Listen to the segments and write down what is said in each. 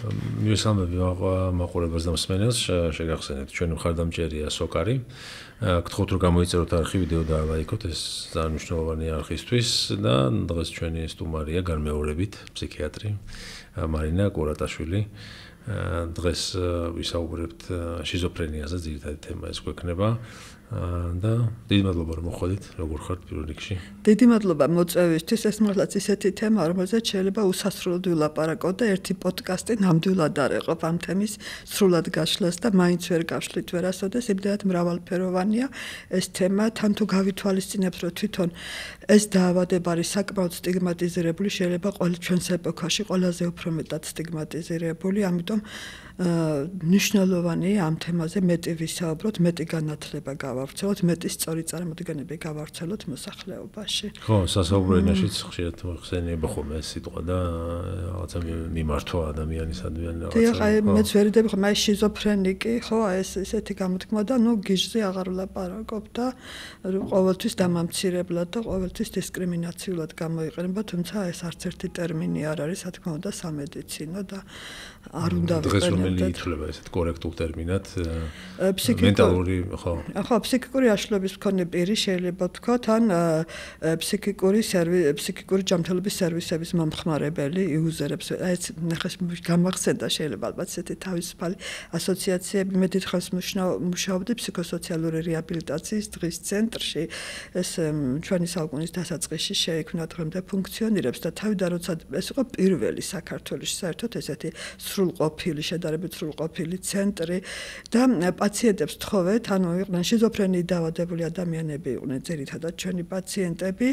მივესალმები მაყურებელს და მსმენელს, შეგახსენეთ, ჩვენი მხარდამჭერია სოკარი. გთხოვთ რომ გამოიწეროთ არხი ვიდეო და ლაიქოთ, ეს ძალიან მნიშვნელოვანია არხისთვის და დღეს ჩვენი სტუმარია განმეორებით ფსიქიატრი მარინა კურატაშვილი. დღეს ვისაუბრებთ შიზოფრენიაზე, ძირითადი თემა ეს გვექნება. და დიდი მადლობა რომ მოხვედით, როგორ ხართ პირველ რიგში? დიდი მადლობა მოწვევისთვის, ეს მართლაც ისეთი თემა, რომელზეც შეიძლება უსასრულოდ ვილაპარაკოთ და ერთი პოდკასტი ნამდვილად არ ეყოფ ამ თემის სრულად გაშლას და მაინც ვერ გავშლით ვერასოდეს, იმდენად მრავალფეროვანია ეს თემა, თან თუ გავითვალისწინებთ, რომ თვითონ ეს დაავადება არის საკმაოდ სტიგმატიზირებული, შეიძლება ყოველ ჩვენს ეპოქაში ყველაზე უფრო მეტად სტიგმატიზირებული, ამიტომ მნიშვნელოვანია ამ თემაზე მეტი ვისაუბროთ, მეტი განათლება გავავრცელოთ, მეტი სწორი წარმოდგენები გავავრცელოთ მოსახლეობაში. ხო, სასაუბრო ენაშიც ხშირად მოხსენიება ხოლმე ეს სიტყვა და რაღაცა მიმართვა ადამიანისადმი რაღაცა. დიახ, მეც ვერიდები ხომ აი შიზოფრენიკი, ხო, ეს ესეთი გამოთქმა და ნუ გიჟზე აღარ ვლაპარაკობ და ყოველთვის დამამცირებლად და ყოველთვის დისკრიმინაციულად გამოიყენება, თუმცა ეს არც ერთი ტერმინი არ არის, რა თქმა უნდა, სამედიცინო და არ უნდა ვიყენებდეთ. ითვლება ესეთ კორექტულ ტერმინად მენტალური ხო ფსიქიკური აშლილობის მქონე პირი შეიძლება ვთქვათ ან ფსიქიკური ჯანმრთელობის სერვისების მომხმარებელი იუზერებს ეს ნახეს გამახსენდა შეიძლება ალბათ ესეთი თავისუფალი ასოციაციები მე დიდხანს მუშაობდი ფსიქოსოციალური რეაბილიტაციის დღის ცენტრში ეს ჩვენი საუკუნის დასაწყისში შეიქმნა დღემდე ფუნქციონირებს და თავიდან როცა ეს იყო პირველი საქართველოში საერთოდ ესეთი სრულყოფილი შედარებით სრულყოფილი ცენტრი და პაციენტებს თხოვეთ, ანუ იყვნენ შიზოფრენიით დაავადებული ადამიანები იყვნენ ძირითადად ჩვენი პაციენტები,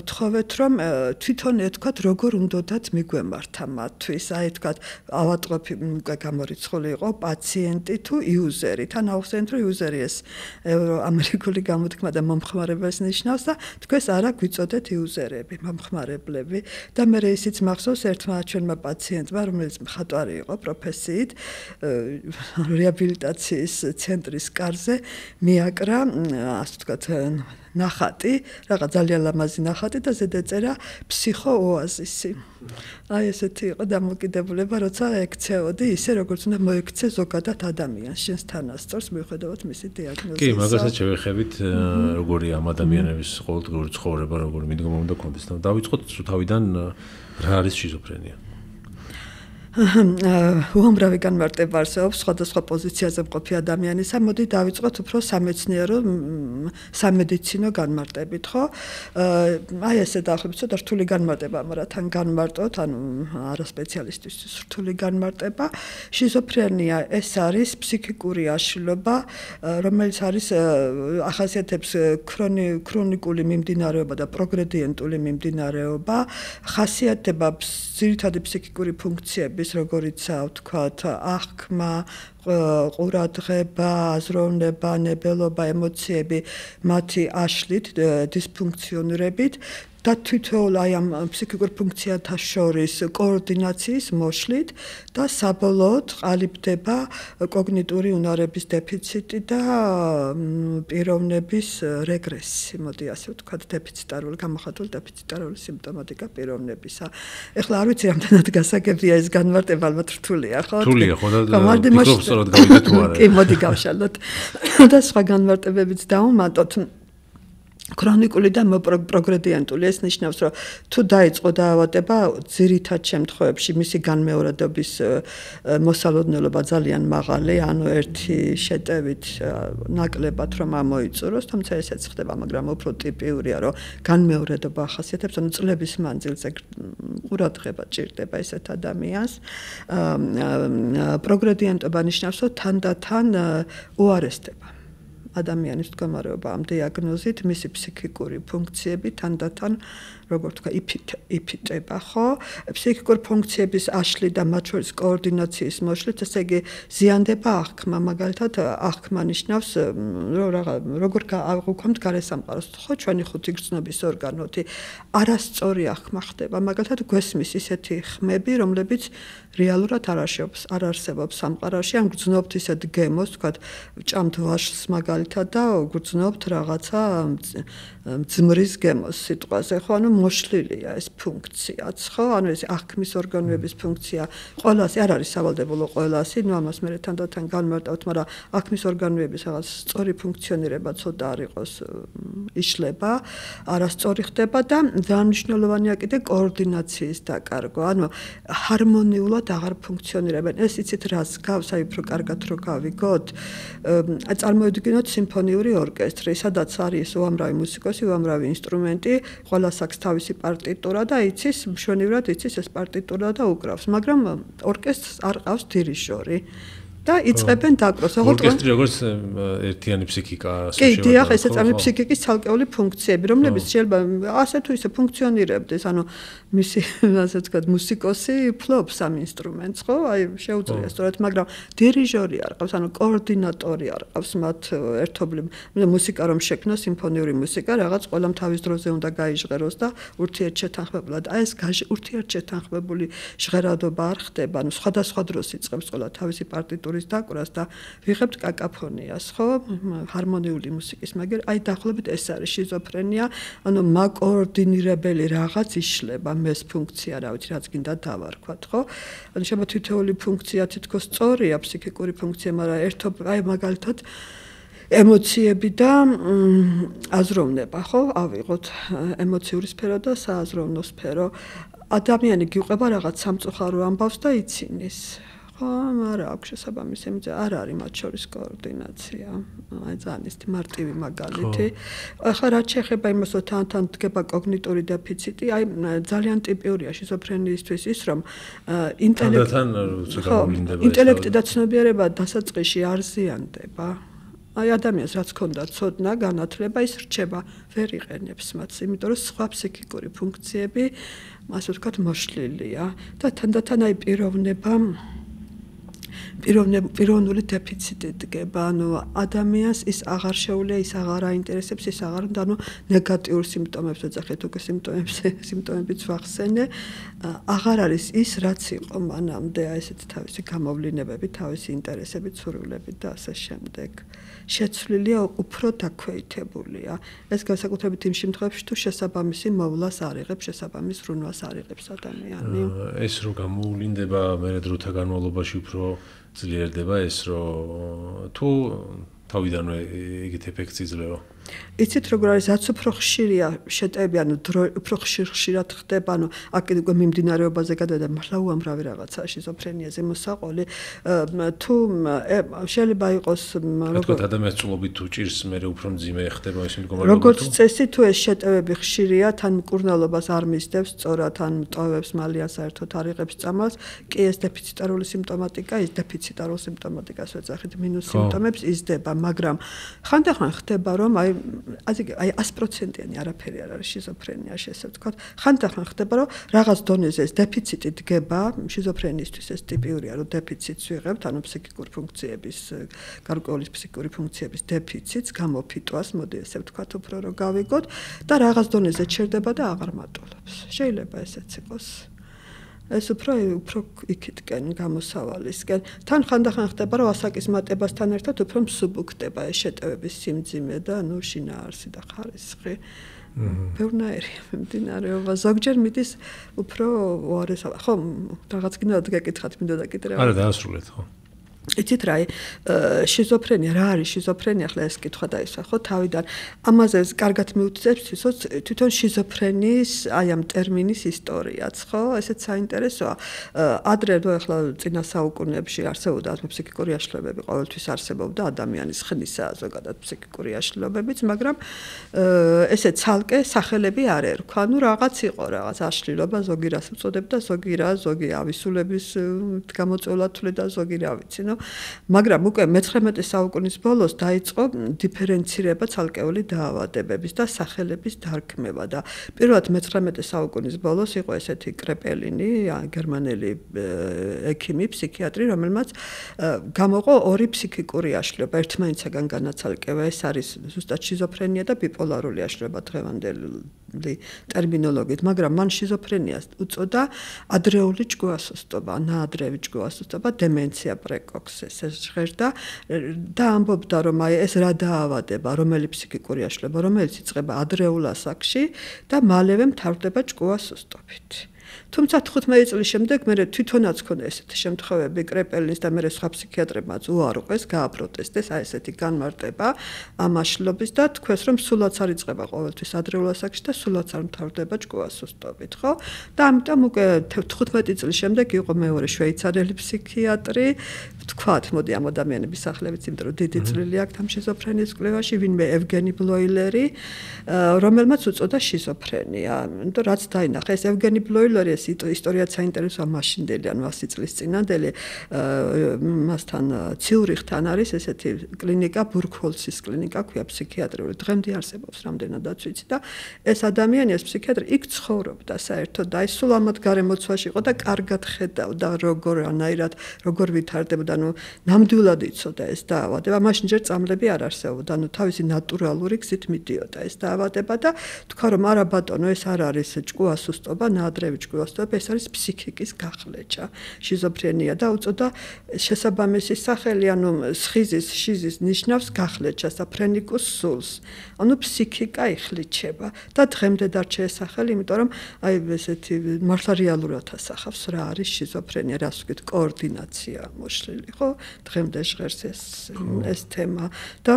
ვთხოვეთ რომ თვითონ ეთქვათ როგორ უნდათ მიგვემართა მათთვის, აი ეთქვათ ავატყოფი გამორიცხული იყო პაციენტი თუ იუზერი, თან აუხსენეთ რომ იუზერი ეს ამერიკული გამოთქმა და მომხმარებელს ნიშნავს და თქვენს არა გვიწოდეთ იუზერები, მომხმარებლები და მე ისიც მახსოვს ერთმა ჩვენმა პაციენტმა რომელიც მხატვარი იყო პროფესიით რეაბილიტაციის ცენტრის კარზე მიაკრა, ასე ვთქვათ, ნახატი, რაღაც ძალიან ლამაზი ნახატი და ზედ ეწერა ფსიქოოაზისი. აი ესეთი იყო დამოკიდებულება, როცა ექცეოდი ისე როგორც უნდა მოექცე ზოგადად ადამიანს, შენს თანასწორს მიუხედავად მისი დიაგნოზისა. კი, მაგასაც შევეხებით, როგორი ამ ადამიანების ყოველდღიური ცხოვრება, როგორი მიდგომა უნდა ქონდეს. დავიწყოთ თავიდან რა არის შიზოფრენია? უამრავი განმარტება არსებობს სხვადასხვა პოზიციაზე მყოფი ადამიანისა. მოდი დავიწყოთ უფრო სამეცნიერო, სამედიცინო განმარტებით, ხო? აი ესე დაახლოებით ცოტა რთული განმარტება, მაგრამ თან განმარტოთ, ანუ არა სპეციალისტისთვის რთული განმარტება. შიზოფრენია ეს არის ფსიქიკური აშლილობა, რომელიც არის ახასიათებს ქრონიკული მიმდინარეობა და პროგრედიენტული მიმდინარეობა, ხასიათდება ძირითადი ფსიქიკური ფუნქციები როგორიცაა ვთქვათ აღქმა, ყურადღება, აზროვნება, ნებელობა, ემოციები მათი აშლით, დისფუნქციონირებით და თვითონ აი ამ ფსიქიკურ ფუნქციათა შორის კოორდინაციის მოშლით და საბოლოოდ ყალიბდება კოგნიტური უნარების დეფიციტი და პიროვნების რეგრესი, მოდი ასე ვთქვათ, დეფიციტარული, გამოხატული დეფიციტარული სიმპტომატიკა პიროვნებისა. ეხლა არ ვიცი რამდენად გასაგებია ეს განმარტება, ალბათ რთულია, ხო? რთულია, ხო და ფიქრობ სწორად გავიგე თუ არა. კი, მოდი გავშალოთ. და სხვა განმარტებებიც დავუმატოთ. ქრონიკული და პროგრედიენტული ეს ნიშნავს რომ თუ დაიწყო დაავადება ძირითად შემთხვევებში მისი განმეორებების მოსალოდნელობა ძალიან მაღალი, ანუ ერთი შეტევით ნაკლებად რომ ამოიწუროს, თუმცა ესეც ხდება, მაგრამ უფრო ტიპიურია რომ განმეორება ახასიათებს, ანუ წლების მანძილზე ყურადღება ჭირდება ესეთ ადამიანს. პროგრედიენტობა ნიშნავს რომ თანდათან უარესდება ადამიანის მდგომარეობა ამ დიაგნოზით, მისი ფსიქიკური ფუნქციები თანდათან როგორ თქვა იფიტება, ხო? ფსიქიკურ ფუნქციების აშლი და მათ შორის კოორდინაციის მოშლით, ესე იგი ზიანდება აღქმა, მაგალითად აღქმა ნიშნავს როგორ აღვქვამთ გარესამყაროს, ხო, ჩვენი ხუთი გრძნობის ორგანოთი არასწორი აღქმა ხდება, მაგალითად გვესმის ისეთი ხმები, რომლებიც რეალურად არ არსებობს სამყაროში, ან გრძნობთ ისეთ გემოს, თქვა ჭამთ ვაშლს მაგალითად და გრძნობთ რაღაცა ძმრის გემოს სიტყვაზე, ხო, ანუ მოშლილია ეს ფუნქციაც, ხო? ანუ ეს აღქმის ორგანოების ფუნქცია ყველას არ არის სავალდებულო ყველასი, ნუ ამას მე თანდათან განმარტავთ, მაგრამ აღქმის ორგანოების რაღაც სწორი ფუნქციონირება ცოტა არ იყოს იშლება, არასწორი ხდება და ძალიან მნიშვნელოვანია კიდე კოორდინაციის დაკარგვა, ანუ ჰარმონიულად აღარ ფუნქციონირებენ. ეს იცით რას გავს, აი უფრო კარგად რო გავიგოთ, წარმოვიდგინოთ სიმფონიური ორკესტრი, სადაც არის უამრავი მუსიკოსი, უამრავი ინსტრუმენტი, ყველას აქვს თავისი პარტიტურა და იცის, მშვენივრად იცის ეს პარტიტურა და უკრავს, მაგრამ ორკესტრს არ ყავს დირიჟორი. და იწყებენ დაკროს. ორკესტრი როგორც ერთიანი ფსიქიკა კი, დიახ, ეს ეწამი ფსიქიკის ცალკეული ფუნქციები, რომლებიც შეიძლება ასე თუ ისე ფუნქციონირებდეს, ანუ მისი, ასე ვთქვათ, მუსიკოსი ფლობს ამ ინსტრუმენტს, ხო? აი, შეუძლია სწორად, მაგრამ დირიჟორი არ ყავს, ანუ კოორდინატორი არ ყავს მათ ერთობლივ. მუსიკა რომ შექმნას, სიმფონიური მუსიკა, რაღაც ყველამ თავის დროზე უნდა გაიჟღეროს და ურთიერთშეთანხმებლად. აი, ეს ურთიერთშეთანხმებული ჟღერადობა არ ხდება, ანუ სხვადასხვა დროს იწყებს ყველა თავისი პარტიტურის დაკვრას და ვიღებთ კაკაფონიას, ხო? ჰარმონიული მუსიკის, მაგრამ აი დაახლოებით ეს არის შიზოფრენია, ანუ მაკოორდინირებელი რაღაც იშლება, ეს ფუნქცია, რა ვიცი, რაც გინდა დავარქვათ, ხო? ანუ შეიძლება თითოეული ფუნქცია თითქოს სწორია, ფსიქიკური ფუნქცია, მაგრამ აი მაგალითად ემოციები და აზროვნება, ხო? ავიღოთ ემოციური სფერო და სააზროვნო სფერო. ადამიანი გიყვება რაღაც სამწუხარო ამბავს და იცინის. ხო, მაგრამ აქვს შესაბამისი იმით, არ არის მათ შორის კოორდინაცია. აი ძალიან ისეთი მარტივი მაგალითი. ახლა რაც შეეხება იმას, რომ თან დგება კოგნიტური დეფიციტი, აი ძალიან ტიპიურია შიზოფრენიისთვის ის, რომ ინტელექტი და ცნობიერება დასაწყისში არ ზიანდება. აი ადამიანს რაც ქონდა ცოდნა, განათლება, ის რჩება, ვერ იყენებს მათ, იმიტომ რომ სხვა ფსიქიკური ფუნქციები, ასე ვთქვათ, მოშლილია და თანდათან აი პიროვნული დეფიციტი დგება, ანუ ადამიანს ის აღარ შეუძლია, ის აღარ აინტერესებს, ის აღარ უნდა, ანუ ნეგატიურ სიმპტომებს ეძახეთ, უკვე სიმპტომებიც ვახსენე, აღარ არის ის, რაც იყო მანამდე, აი ესეთი თავისი გამოვლინებები, თავისი ინტერესები, ცურვილები და ასე შემდეგ. შეცვლილია, უფრო დაქვეითებულია. ეს განსაკუთრებით იმ შემთხვევებში, თუ შესაბამისი მოვლას არ იღებს, შესაბამის ზრუნვას არ იღებს ადამიანი. ეს რო გამოვლინდება, მე დროთა განმავლობაში უფრო ძლიერდება ეს, რომ თუ თავიდანვე ეგეთ ეფექტს იძლევა. იცით როგორ არის, რაც უფრო ხშირია შეტევები, ანუ უფრო ხშირად ხდება, ანუ აქ უკვე მიმდინარეობაზე გადადა, მართლა უამრავი რაღაცაა შიზოფრენიაზე მოსაყოლი, თუ შეიძლება იყოს როგორ ადამიანს წულობით თუ ჭირს, მე უფრო მძიმე ხდება ეს მდგომარეობა. როგორც წესი, თუ ეს შეტევები ხშირია, თან მკურნალობას არ მისდევს, სწორად ან ტოვებს მალიან საერთოდ არ იღებს წამალს, კი ეს დეფიციტარული სიმპტომატიკა, ის დეფიციტარულ სიმპტომატიკას ვეძახით, მინუს სიმპტომებს იზრდება, მაგრამ ხანდახან ხდება, რომ აი 100%-იანი არაფერი არ არის შიზოფრენიაში, ესე ვთქვათ. ხანდახან ხდება, რომ რაღაც დონეზე ეს დეფიციტი დგება, შიზოფრენიისთვის ეს ტიპიურია, რომ დეფიციტს ვიღებთ, ანუ ფსიქიკური ფუნქციების, გარკვეული ფსიქიკური ფუნქციების დეფიციტს, გამოფიტვას, მოდი ესე ვთქვათ, უფრო რომ გავიგოთ და რაღაც დონეზე ჩერდება და აღარ მატულობს. შეიძლება ესეც იყოს. ეს უფრო იქითკენ გამოსავალისკენ. თან ხანდახან ხდება, რომ ასაკის მატებასთან ერთად უფრო მსუბუქდება ეს შეტევების სიმძიმე და ნუ შინაარსი და ხარისხი. ბევრნაირია მიმდინარეობა. ზოგჯერ მიდის უფრო უარესობა. ხო, რაღაც კიდევ გეკითხათ, მინდოდა კიდევ. არა, დაასრულეთ, ხო. იცით რა, შიზოფრენია, რა არის შიზოფრენია, ახლა ეს კითხვა დაისვა, ხო, თავიდან. ამაზე კარგად მიუთითებს თვითონ შიზოფრენიის, აი ამ ტერმინის ისტორიაც, ხო? ესეც საინტერესოა. ადრე რო ახლა წინა საუკუნეებში არსებობდა ფსიქიკური აშლილობები, ყოველთვის არსებობდა ადამიანის ხნისა, ზოგადად ფსიქიკური აშლილობებიც, მაგრამ ესე ცალკე სახელები არ ერქვა. ანუ რაღაც იყო, რაღაც აშლილობა, ზოგი რას უწოდებდა, ზოგი ავისულების გამოწვევლად თვლიდა, ზოგი რა ვიცი, მაგრამ უკვე მე-19 საუკუნის ბოლოს დაიწყო დიფერენცირება ცალკეული დაავადებების და სახელების დარქმევა და პირველად მე-19 საუკუნის ბოლოს იყო ესეთი კრეპელინი, გერმანელი ექიმი, ფსიქიატრი, რომელმაც გამოყო ორი ფსიქიკური აშლილობა, ერთმანეთსაგან განაცალკევა, ეს არის ზუსტად შიზოფრენია და ბიპოლარული აშლილობა დღევანდელ ტერმინოლოგიით, მაგრამ მან შიზოფრენიას უწოდა ადრეული ჭკუასუსტობა, ნაადრევი ჭკუასუსტობა, დემენცია პრეკოქსეს ეს ჟღერდა და ამბობდა რომ აი ეს რა დაავადება, რომელი ფსიქიკური აშლება, რომელიც იწყება ადრეულ ასაკში და მალევე მთავრდება ჭკუასუსტობით. თუმცა 15 წლის შემდეგ მე თვითონაც მქონდა ესეთი შემთხვევები კრეპელინის და მე სხვა ფსიქიატრებმაც უარყვეს, გააპროტესტეს აი ესეთი განმარტება ამ აშლობის და თქვეს რომ სულაც არ იწყება ყოველთვის ადრეულ ასაკში და სულაც არ მთავრდება ჭკუასუსტობით, ხო? და ამიტომ უკვე 15 წლის შემდეგ იყო მეორე შვეიცარიელი ფსიქიატრი, თქვათ, მოდი ამ ადამიანების სახლებიც, იმიტომ რომ დიდი წვლილი აქვს ამ შიზოფრენიის კვლევაში, ვინმე ევგენი ბლოილერი, რომელმაც უწოდა შიზოფრენია. იმიტომ რაც დაინახა ეს ევგენი ბლოილერი ეს ისტორიაც საინტერესოა მაშინდელი, ანუ 100 წლის წინანდელი, მასთან ციურიხთან არის ესეთი კლინიკა, ბურგჰოლცის კლინიკა, ქვია ფსიქიატრიული. დღემდე არსებობს, რამდენადაც ვიცი და ეს ადამიანი, ეს ფსიქიატრი იქ ცხოვრობდა საერთოდ და ის სულ ამათ გარემოცვაში იყო და კარგად ხედავდა როგორ ვითარდებოდა, ანუ ნამდვილად იცოდა ეს დაავადება. მაშინ ჯერ წამლები არ არსებობდა, ანუ თავისი ნატურალური გზით მიდიოდა ეს დაავადება და თქვა რომ არა ბატონო, ეს არ არის ჭკუასუსტობა, ნაადრევი ჭკუასუსტობა, ეს არის ფსიქიკის გახლეჭა, შიზოფრენია და უწოდა შესაბამისი სახელი, ანუ შიზის ნიშნავს გახლეჭას და ფრენიკუს სულს. ანუ ფსიქიკა იხლიჩება და დღემდე დარჩა ეს სახელი, იმიტომ რომ აი ესეთი მართლა რეალურად ასახავს რა არის შიზოფრენია, რას ვქით, კოორდინაცია მოშლილი, ხო? დღემდე ჟღერს ეს თემა და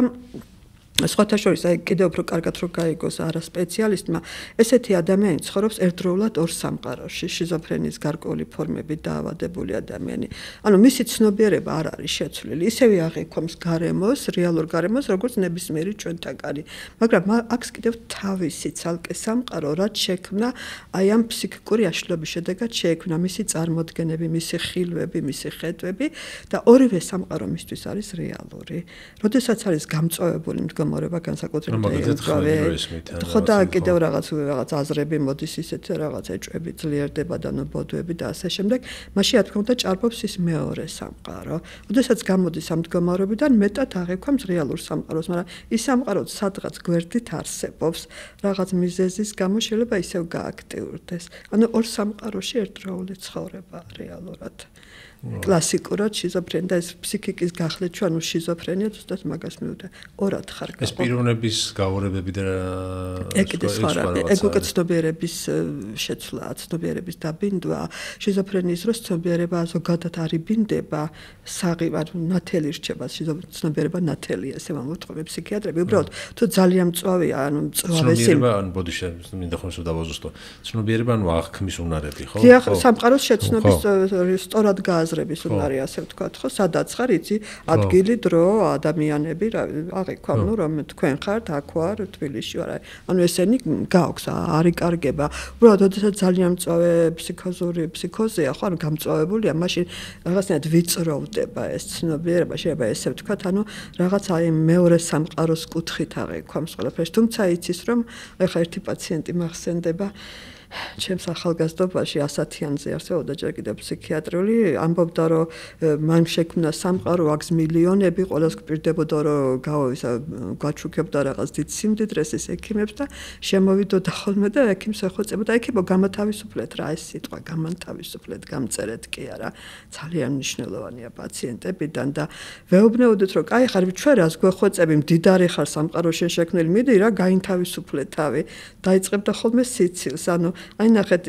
სხვათა შორის აი კიდევ უფრო კარგად რო გაიგოს არა სპეციალისტმა, ესეთი ადამიანი ცხოვრობს ერთდროულად ორ სამყაროში, შიზოფრენიის გარკვეული ფორმებით დაავადებული ადამიანი. ანუ მისი ცნობიერება არ არის შეცვლილი, ისევე აღიქვამს გარემოს, რეალურ გარემოს, როგორც ნებისმიერი ჩვენთაგანი. მაგრამ აქვს კიდევ თავისი ცალკე სამყარო, რაც შექმნა აი ამ ფსიქიკური აშლობის შედეგად შეექმნა მისი წარმოდგენები, მისი ხილვები, მისი ხედვები და ორივე სამყარო მისთვის არის რეალური. როდესაც არის გამწვავებული მდგომარეობა განსაკუთრებით ხო და კიდევ რაღაც აზრები მოდის ისეთ რაღაც ეჭვები ძლიერდება და ნობოდვები და ასე შემდეგ, მაშინ რა თქმა უნდა ჭარბობს ის მეორე სამყარო. როდესაც გამოდის ამ მდგომარეობიდან მეტად აღიქვამს რეალურ სამყაროს, მაგრამ ის სამყაროც სადღაც გვერდით არსებობს, რაღაც მიზეზის გამო შეიძლება ისევ გააქტიურდეს. ანუ ორ სამყაროში ერთდროული ცხოვრება რეალურად. კლასიკურად შიზოფრენია და ეს ფსიქიკის გახლეჩვა, ანუ შიზოფრენია ზუსტად მაგას მიუდა. ორად ხარ ეს პიროვნების გაურებები და ეგ უკვე ცნობიერების შეცვლა, ცნობიერების დაბინდვა, შიზოფრენიის დროს ცნობიერება ზოგადად არ იბინდება, საღივარ ნათელი რჩება, ცნობიერება ნათელია, ესე მომთხოვე ფსიქიატრები, უბრალოდ თუ ძალიან მწვავეა, ანუ მწვავე ცნობიერება, ანუ ბოდიში მინდა ხომ დავაზუსტო. ცნობიერება, ანუ აღქმის უნარები, ხო? დიახ, სამყაროს შეცნობის სწორად გააზრების უნარი, ასე ვთქვათ, ხო? სადაც ხარ, იცი, ადგილი, დრო, ადამიანები, აღიქვამ, ნუ რომ თქვენ ხართ, აქ ვარ, თბილისში ვარ. ანუ ესენი გააქვს, არ იკარგება. უბრალოდ, როდესაც ძალიან მწვავე ფსიქოზია, ხო, ანუ გამწვავებულია, მაშინ რაღაცნაირად ვიწროვდება ეს ცნობიერება, შეიძლება ესე ვთქვათ, ანუ რაღაც აი მეორე სამყაროს კუთხით აღიქვამს ყველაფერს. თუმცა იცის, რომ ეხლა ერთი პაციენტი მახსენდება ჩემს ახალგაზრდობაში 100-იანზე არსებობდა ჯერ კიდევ ფსიქიატრიული, ამბობდა რომ მან შექმნა სამყარო, აქვს მილიონები, ყველას გვპირდებოდა რომ გაჩუქებდა რაღაც დიდ სიმდიდრეს ეს ექიმებს და შემოვიდოდა ხოლმე და ექიმს ეხვეწებოდა, ექიმო გამათავისუფლეთ რა ეს სიტყვა, გამათავისუფლეთ, გამწერეთ კი არა, ძალიან მნიშვნელოვანია პაციენტებიდან და ვეუბნეოდეთ რომ კაი ხარ, ჩვენ რას გვეხვეწები, მდიდარი ხარ სამყაროში შექმნილი, მიდი რა გაინთავისუფლე თავი, დაიწყებდა ხოლმე სიცილს, ანუ აი ნახეთ,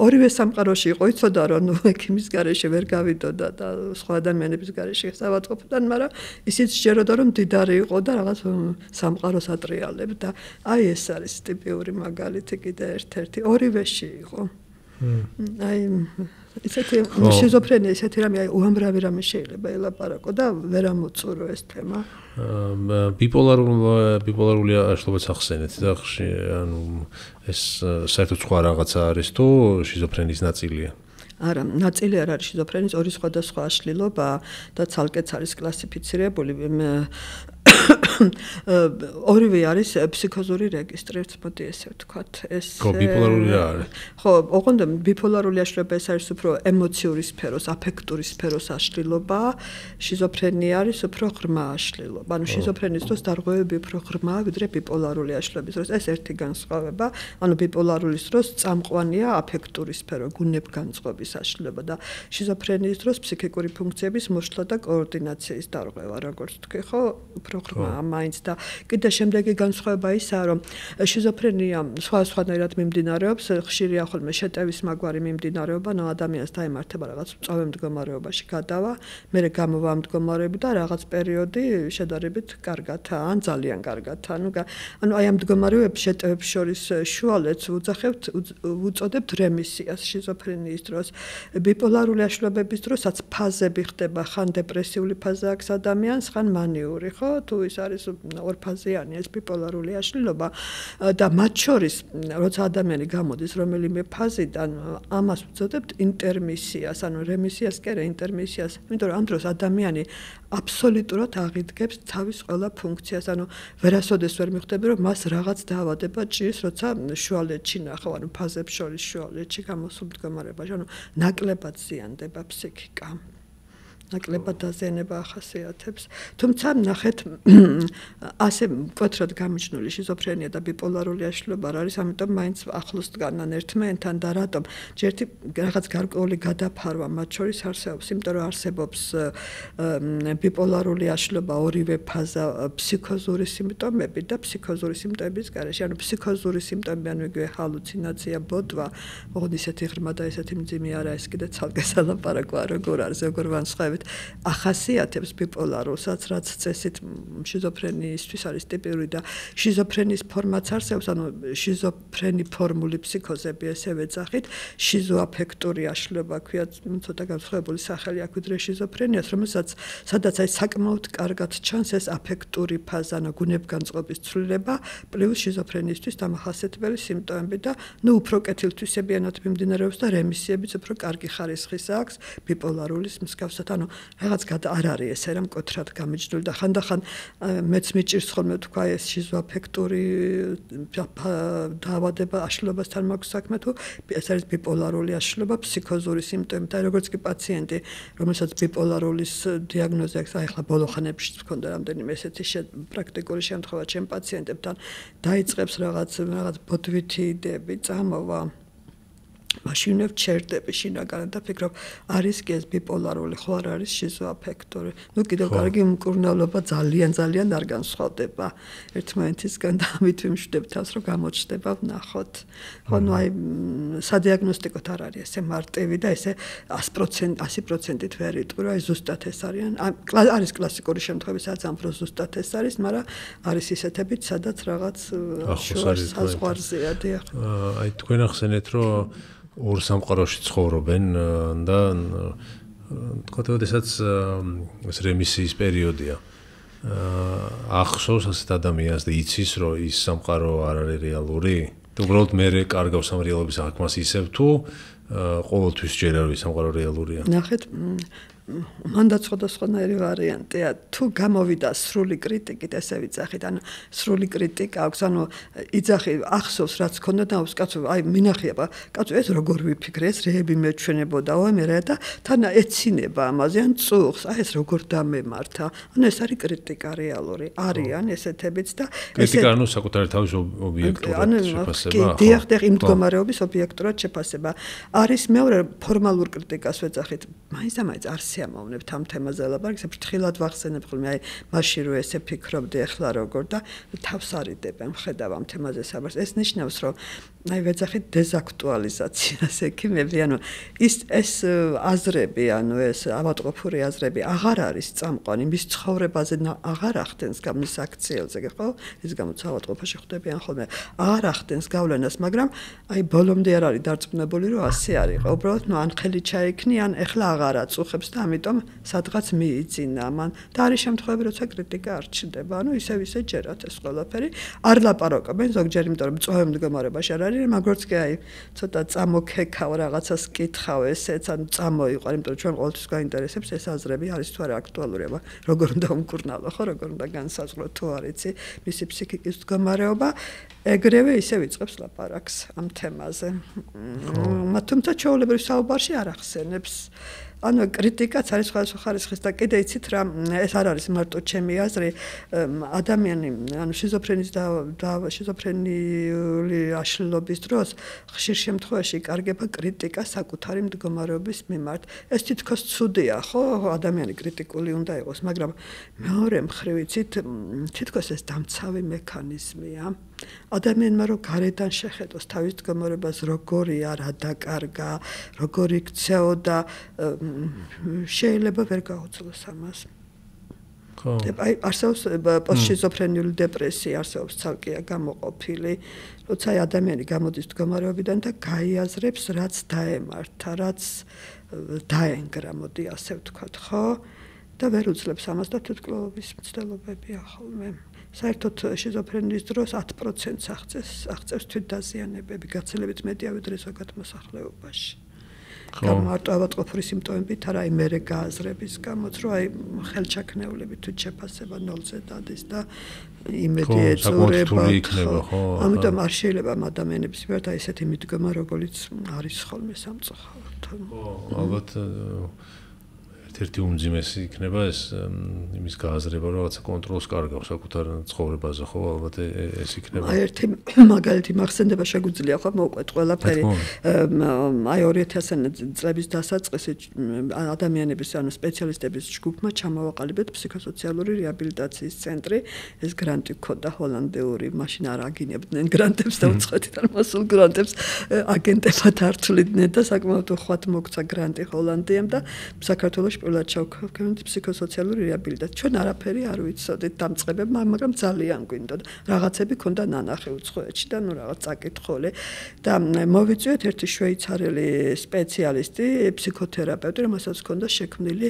ორივე სამყაროში იყო, იცოდა რომ ნუ ექიმის გარეშე ვერ გავიდოდა და სხვა ადამიანების გარეშე სავატყოფიდან, მაგრამ ისიც სჯეროდა რომ მდიდარი იყო და რაღაც სამყაროს ატრიალებდა. აი ეს არის ტიპიური მაგალითი კიდე ერთ-ერთი, ორივეში იყო. აი ისეთი შიზოფრენია, ისეთი რამე, აი უამრავი რამე შეიძლება ელაპარაკო და ვერ ამოწურო ეს თემა. ბიპოლარული აშლობაც ახსენეთ და ანუ ეს საერთოდ სხვა რაღაცა არის თუ შიზოფრენიის ნაწილია? არა, ნაწილი არ არის შიზოფრენიის, ორი სხვადასხვა აშლილობა და ცალკეც არის კლასიფიცირებული. ორივე არის ფსიქოზური რეგისტრიც, მოდი ესე ვთქვათ. ეს ბიპოლარული რა არის? ხო, ოღონდ ბიპოლარული აშლილობა ეს არის უფრო ემოციური სფეროს, აფექტური სფეროს აშლილობა, შიზოფრენია არის უფრო ღრმა აშლილობა. ანუ შიზოფრენიის დროს დარღვევები უფრო ღრმაა, ვიდრე ბიპოლარული აშლილობის დროს. ეს ერთი განსხვავება. ანუ ბიპოლარულის დროს წამყვანია აფექტური სფერო, გუნებგანწყობის აშლილობა და შიზოფრენიის დროს ფსიქიკური ფუნქციების მოშლა და კოორდინაციის დარღვევა, როგორც თქვი, ხო, უფრო ღრმაა მაინც და კიდე შემდეგი განსხვავება ისაა, რომ შიზოფრენია სხვადასხვანაირად მიმდინარეობს, ხშირია ხოლმე შეტევის მაგვარი მიმდინარეობა, ანუ ადამიანს დაემართება რაღაც მწვავე მდგომარეობაში გადავა, მერე გამოვა მდგომარეობიდან და რაღაც პერიოდი შედარებით კარგათაა, ან ძალიან კარგათაა. ანუ აი ამ მდგომარეობებს შეტევებს შორის შუალედს უწოდებთ რემისიას შიზოფრენიის დროს. ბიპოლარული აშლილობების დროსაც ფაზები ხდება, ხან დეპრესიული ფაზა აქვს ადამიანს, ხან მანიური, ხო? თუ ის არის ორფაზიანი ეს ბიპოლარული აშლილობა და მათ შორის როცა ადამიანი გამოდის რომელიმე ფაზიდან ამას ვწოდებთ ინტერმისიას, ანუ რემისიას კი არა ინტერმისიას, იმიტომ რომ ამ დროს ადამიანი აბსოლუტურად აღიდგებს თავის ყველა ფუნქციას, ანუ ვერასოდეს ვერ მიხვდები რომ მას რაღაც დაავადება ჭირს, როცა შუალედში ნახავ, ანუ ფაზებს შორის შუალედში გამოსულ მდგომარეობაში, ანუ ნაკლებად ზიანდება ფსიქიკა. ნაკლებად დაზიანება ახასიათებს. თუმცა ნახეთ, ასე მკვეთრად გამიჯნული შიზოფრენია და ბიპოლარული აშლილობა არ არის, ამიტომ მაინც ახლოს დგანან ერთმანეთთან და რატომ? ჯერთი რაღაც გარკვეული გადაფარვა მათ შორის არსებობს, იმიტომ რომ არსებობს ბიპოლარული აშლილობა ორივე ფაზა ფსიქოზური სიმპტომები და ფსიქოზური სიმპტომების გარეშე. ანუ ფსიქოზური სიმპტომები, ანუ იგივე ჰალუცინაცია, ბოდვა, ოღონდ ისეთი ღრმა და ისეთი მძიმე არა, ეს კიდე ცალკე სალაპარაკოა, როგორ არის, როგორ ვანსხვავებით. ახასიათებს ბიპოლარულსაც, რაც წესით შიზოფრენიისთვის არის ტიპიური და შიზოფრენის ფორმაც არსებობს, ანუ შიზოფრენი ფორმული ფსიქოზები ესევე ძახით, შიზოაფექტური აშლილობა ქვია, ცოტა განსხვავებული სახელი აქვს ვიდრე შიზოფრენიას, რომელსაც სადაც აი საკმაოდ კარგად ჩანს ეს აფექტური ფაზა, ანუ გუნებგანწყობის ცვლილება, პლუს შიზოფრენიისთვის დამახასიათებელი სიმპტომები და უფრო კეთილთვისებიანად მიმდინარეობს და რემისიებიც უფრო კარგი ხარისხის აქვს ბიპოლარულის მსგავსად, ანუ რაღაც არ არის ესე რა მკვეთრად გამიჯნული და ხანდახან მეც მიჭირს ხოლმე თქვა ეს შიზოაფექტური დაავადება აშლილობასთან მაქვს საქმე თუ ეს არის ბიპოლარული აშლილობა ფსიქოზური სიმპტომით და როგორც კი პაციენტი რომელსაც ბიპოლარულის დიაგნოზი აქვს აი ახლა ბოლო ხანებში მქონდა რამდენიმე ესეთი პრაქტიკული შემთხვევა ჩემ პაციენტებთან დაიწყებს რაღაც ბოდვითი იდეები წამოვა მაშინ ვჩერდები შინაგანად და ფიქრობ არის კი ეს ბიპოლარული ხო არ არის შიზოაფექტური ნუ კიდევ კარგი მკურნალობა ძალიან არ განსხვავდება ერთმანეთისგან და ამით ვიმშვიდებ თავს რომ გამოჩნდება ვნახოთ ხო ნუ აი სადიაგნოსტიკოდ არ არის ესე მარტივი და ესე 100%-ით ვერ იტყვი აი ზუსტად ეს არიან არის კლასიკური შემთხვევები სადაც ამ პრო ზუსტად ეს არის მაგრამ არის ისეთებიც სადაც რაღაც საზღვარზეა დიახ აი თქვენ ახსენეთ რომ ორ სამყაროში ცხოვრობენ და თქვათ როდესაც ეს რემისიის პერიოდია ახსოვს ასეთ ადამიანს და იცის რომ ის სამყარო არ არის რეალური და უბრალოდ მე კარგავს ამ რეალობის აღქმას ისევ თუ ყოველთვის ჯერ არ არის სამყარო რეალურია ნახეთ მანდაც სხვადასხვანაირი ვარიანტია თუ გამოვიდა სრული კრიტიკით ესე ვიძახით ანუ სრული კრიტიკა აქვს ანუ იძახი ახსოვს რაც ქონდა და კაცო აი მინახება კაცო ეს როგორ ვიფიქრე ეს რეები მეჩვენებოდაო მე რა და თან ეცინება ამაზე ან წუხს აი ეს როგორ დამემართა ანუ ეს არის კრიტიკა რეალური არიან ესეთებიც და კრიტიკა ანუ საკუთარი თავის ობიექტურად შეფასება კი დიახ იმ მდგომარეობის ობიექტურად შეფასება არის მეორე ფორმალურ კრიტიკას ვეძახით მაინც არს ამოვნებთ ამ თემაზე ლაპარაკს, ფრთხილად ვახსენებ ხოლმე აი მაშინ რო ესე ფიქრობდი ახლა როგორ და თავს არიდებენ ხედავ ამ თემაზე საბარს. ეს ნიშნავს რომ აი ვეძახით დეზაქტუალიზაციას ექიმები, ანუ ეს აზრები, ანუ ეს ავადმყოფური აზრები აღარ არის წამყვანი, მის ცხოვრებაზე აღარ ახდენს გამის აქციელზე, ხო? ის გამოც ავადმყოფოში ხვდებიან ხოლმე. აღარ ახდენს გავლენას, მაგრამ აი ბოლომდე არ არის დარწმუნებული რომ ასე არის. უბრალოდ ნუ ან ხელი ჩაიქნი, ან ეხლა აღარ აწუხებს და ამიტომ სადღაც მიიძინა მან. და არის შემთხვევები, როცა კრიტიკა არ ჩნდება. ანუ ისე ჯერათ ეს ყველაფერი. არ ლაპარაკობენ ზოგჯერ, იმიტომ რომ მწვავე მდგომარეობაში არ არის არის, მაგრამ კი აი ცოტა წამოქეკავ რაღაცას კითხავ ესეც, ანუ წამოიყარ, იმიტომ რომ ჩვენ ყოველთვის გაინტერესებს ეს აზრები არის თუ არა აქტუალურება, როგორ უნდა უმკურნალო, ხო, როგორ უნდა განსაზღვრო თუ არ იცი მისი ფსიქიკის მდგომარეობა, ეგრევე ისე ვიწყებს ლაპარაკს ამ თემაზე. თუმცა ჩვეულებრივ საუბარში არ ახსენებს. ანუ კრიტიკაც არის სხვადასხვა ხარისხის და კიდე იცით რა ეს არ არის მარტო ჩემი აზრი ადამიანი ანუ შიზოფრენიული აშლილობის დროს ხშირ შემთხვევაში კარგება კრიტიკა საკუთარი მდგომარეობის მიმართ ეს თითქოს ცუდია ხო ადამიანი კრიტიკული უნდა იყოს მაგრამ მეორე მხრივ იცით თითქოს ეს დამცავი მექანიზმია ადამიანმა რო გარედან შეხედოს თავის მდგომარეობას როგორია რა დაკარგა როგორი ქცეოდა შეიძლება ვერ გაუძლოს ამას. ხო. აი არსებობს პოსტშიზოფრენიული დეპრესია, არსებობს ცალკეა გამოყოფილი, როცა აი ადამიანი გამოდის მდგომარეობიდან და გაიაზრებს რაც დაემართა, რაც დაენგრა, მოდი ასე ვთქვათ, ხო? და ვერ უძლებს ამას და თვითმკვლელობის მცდელობებია ხოლმე. საერთოდ შიზოფრენიის დროს 10%-ს აღწევს თვითდაზიანებები, გაცილებით მეტია ვიდრე ზოგად მოსახლეობაში. მარტო ავადმყოფური სიმპტომებით არა აი მერე გააზრების გამოც რომ აი ხელჩაქნეულები თუ შეფასება 0-ზე დადის და იმედი ეწურება ამიტომ არ შეიძლება ადამიანების მიმართ აი ესეთი მიდგომა როგორც არის ხოლმე სამწუხაროდ ხო ალბათ ერთ-ერთი უმძიმესი იქნება ეს იმის გააზრება რომ რაღაცა კონტროლს კარგავს საკუთარ ცხოვრებაზე ხო ალბათ ეს იქნება აი ერთი მაგალითი მახსენდება შეგვიძლია ხო მოვყვეთ ყველაფერი აი 2000 წლების დასაწყისი ადამიანების ანუ სპეციალისტების ჯგუფმა ჩამოვაყალიბეთ ფსიქოსოციალური რეაბილიტაციის ცენტრი ეს გრანტი ქონდა ჰოლანდიური მაშინ არ აგინებდნენ გრანტებს და უცხოეთიდან მოსულ გრანტებს აგენტებად ართვლიდნენ და საკმაოდ უხვად მოგცა გრანტი ჰოლანდიამ და საქართველოს პირველად ჩავქრებთ ფსიქოსოციალური რეაბილიტაცია. ჩვენ არაფერი არ ვიცოდით დამწყებებმა, მაგრამ ძალიან გვინდოდა. რაღაცები ქონდა ნანახი უცხოეთში და ნუ რაღაც წაკითხული და მოვიწვიეთ ერთი შვეიცარიელი სპეციალისტი, ფსიქოთერაპევტი, რომელსაც ქონდა შექმნილი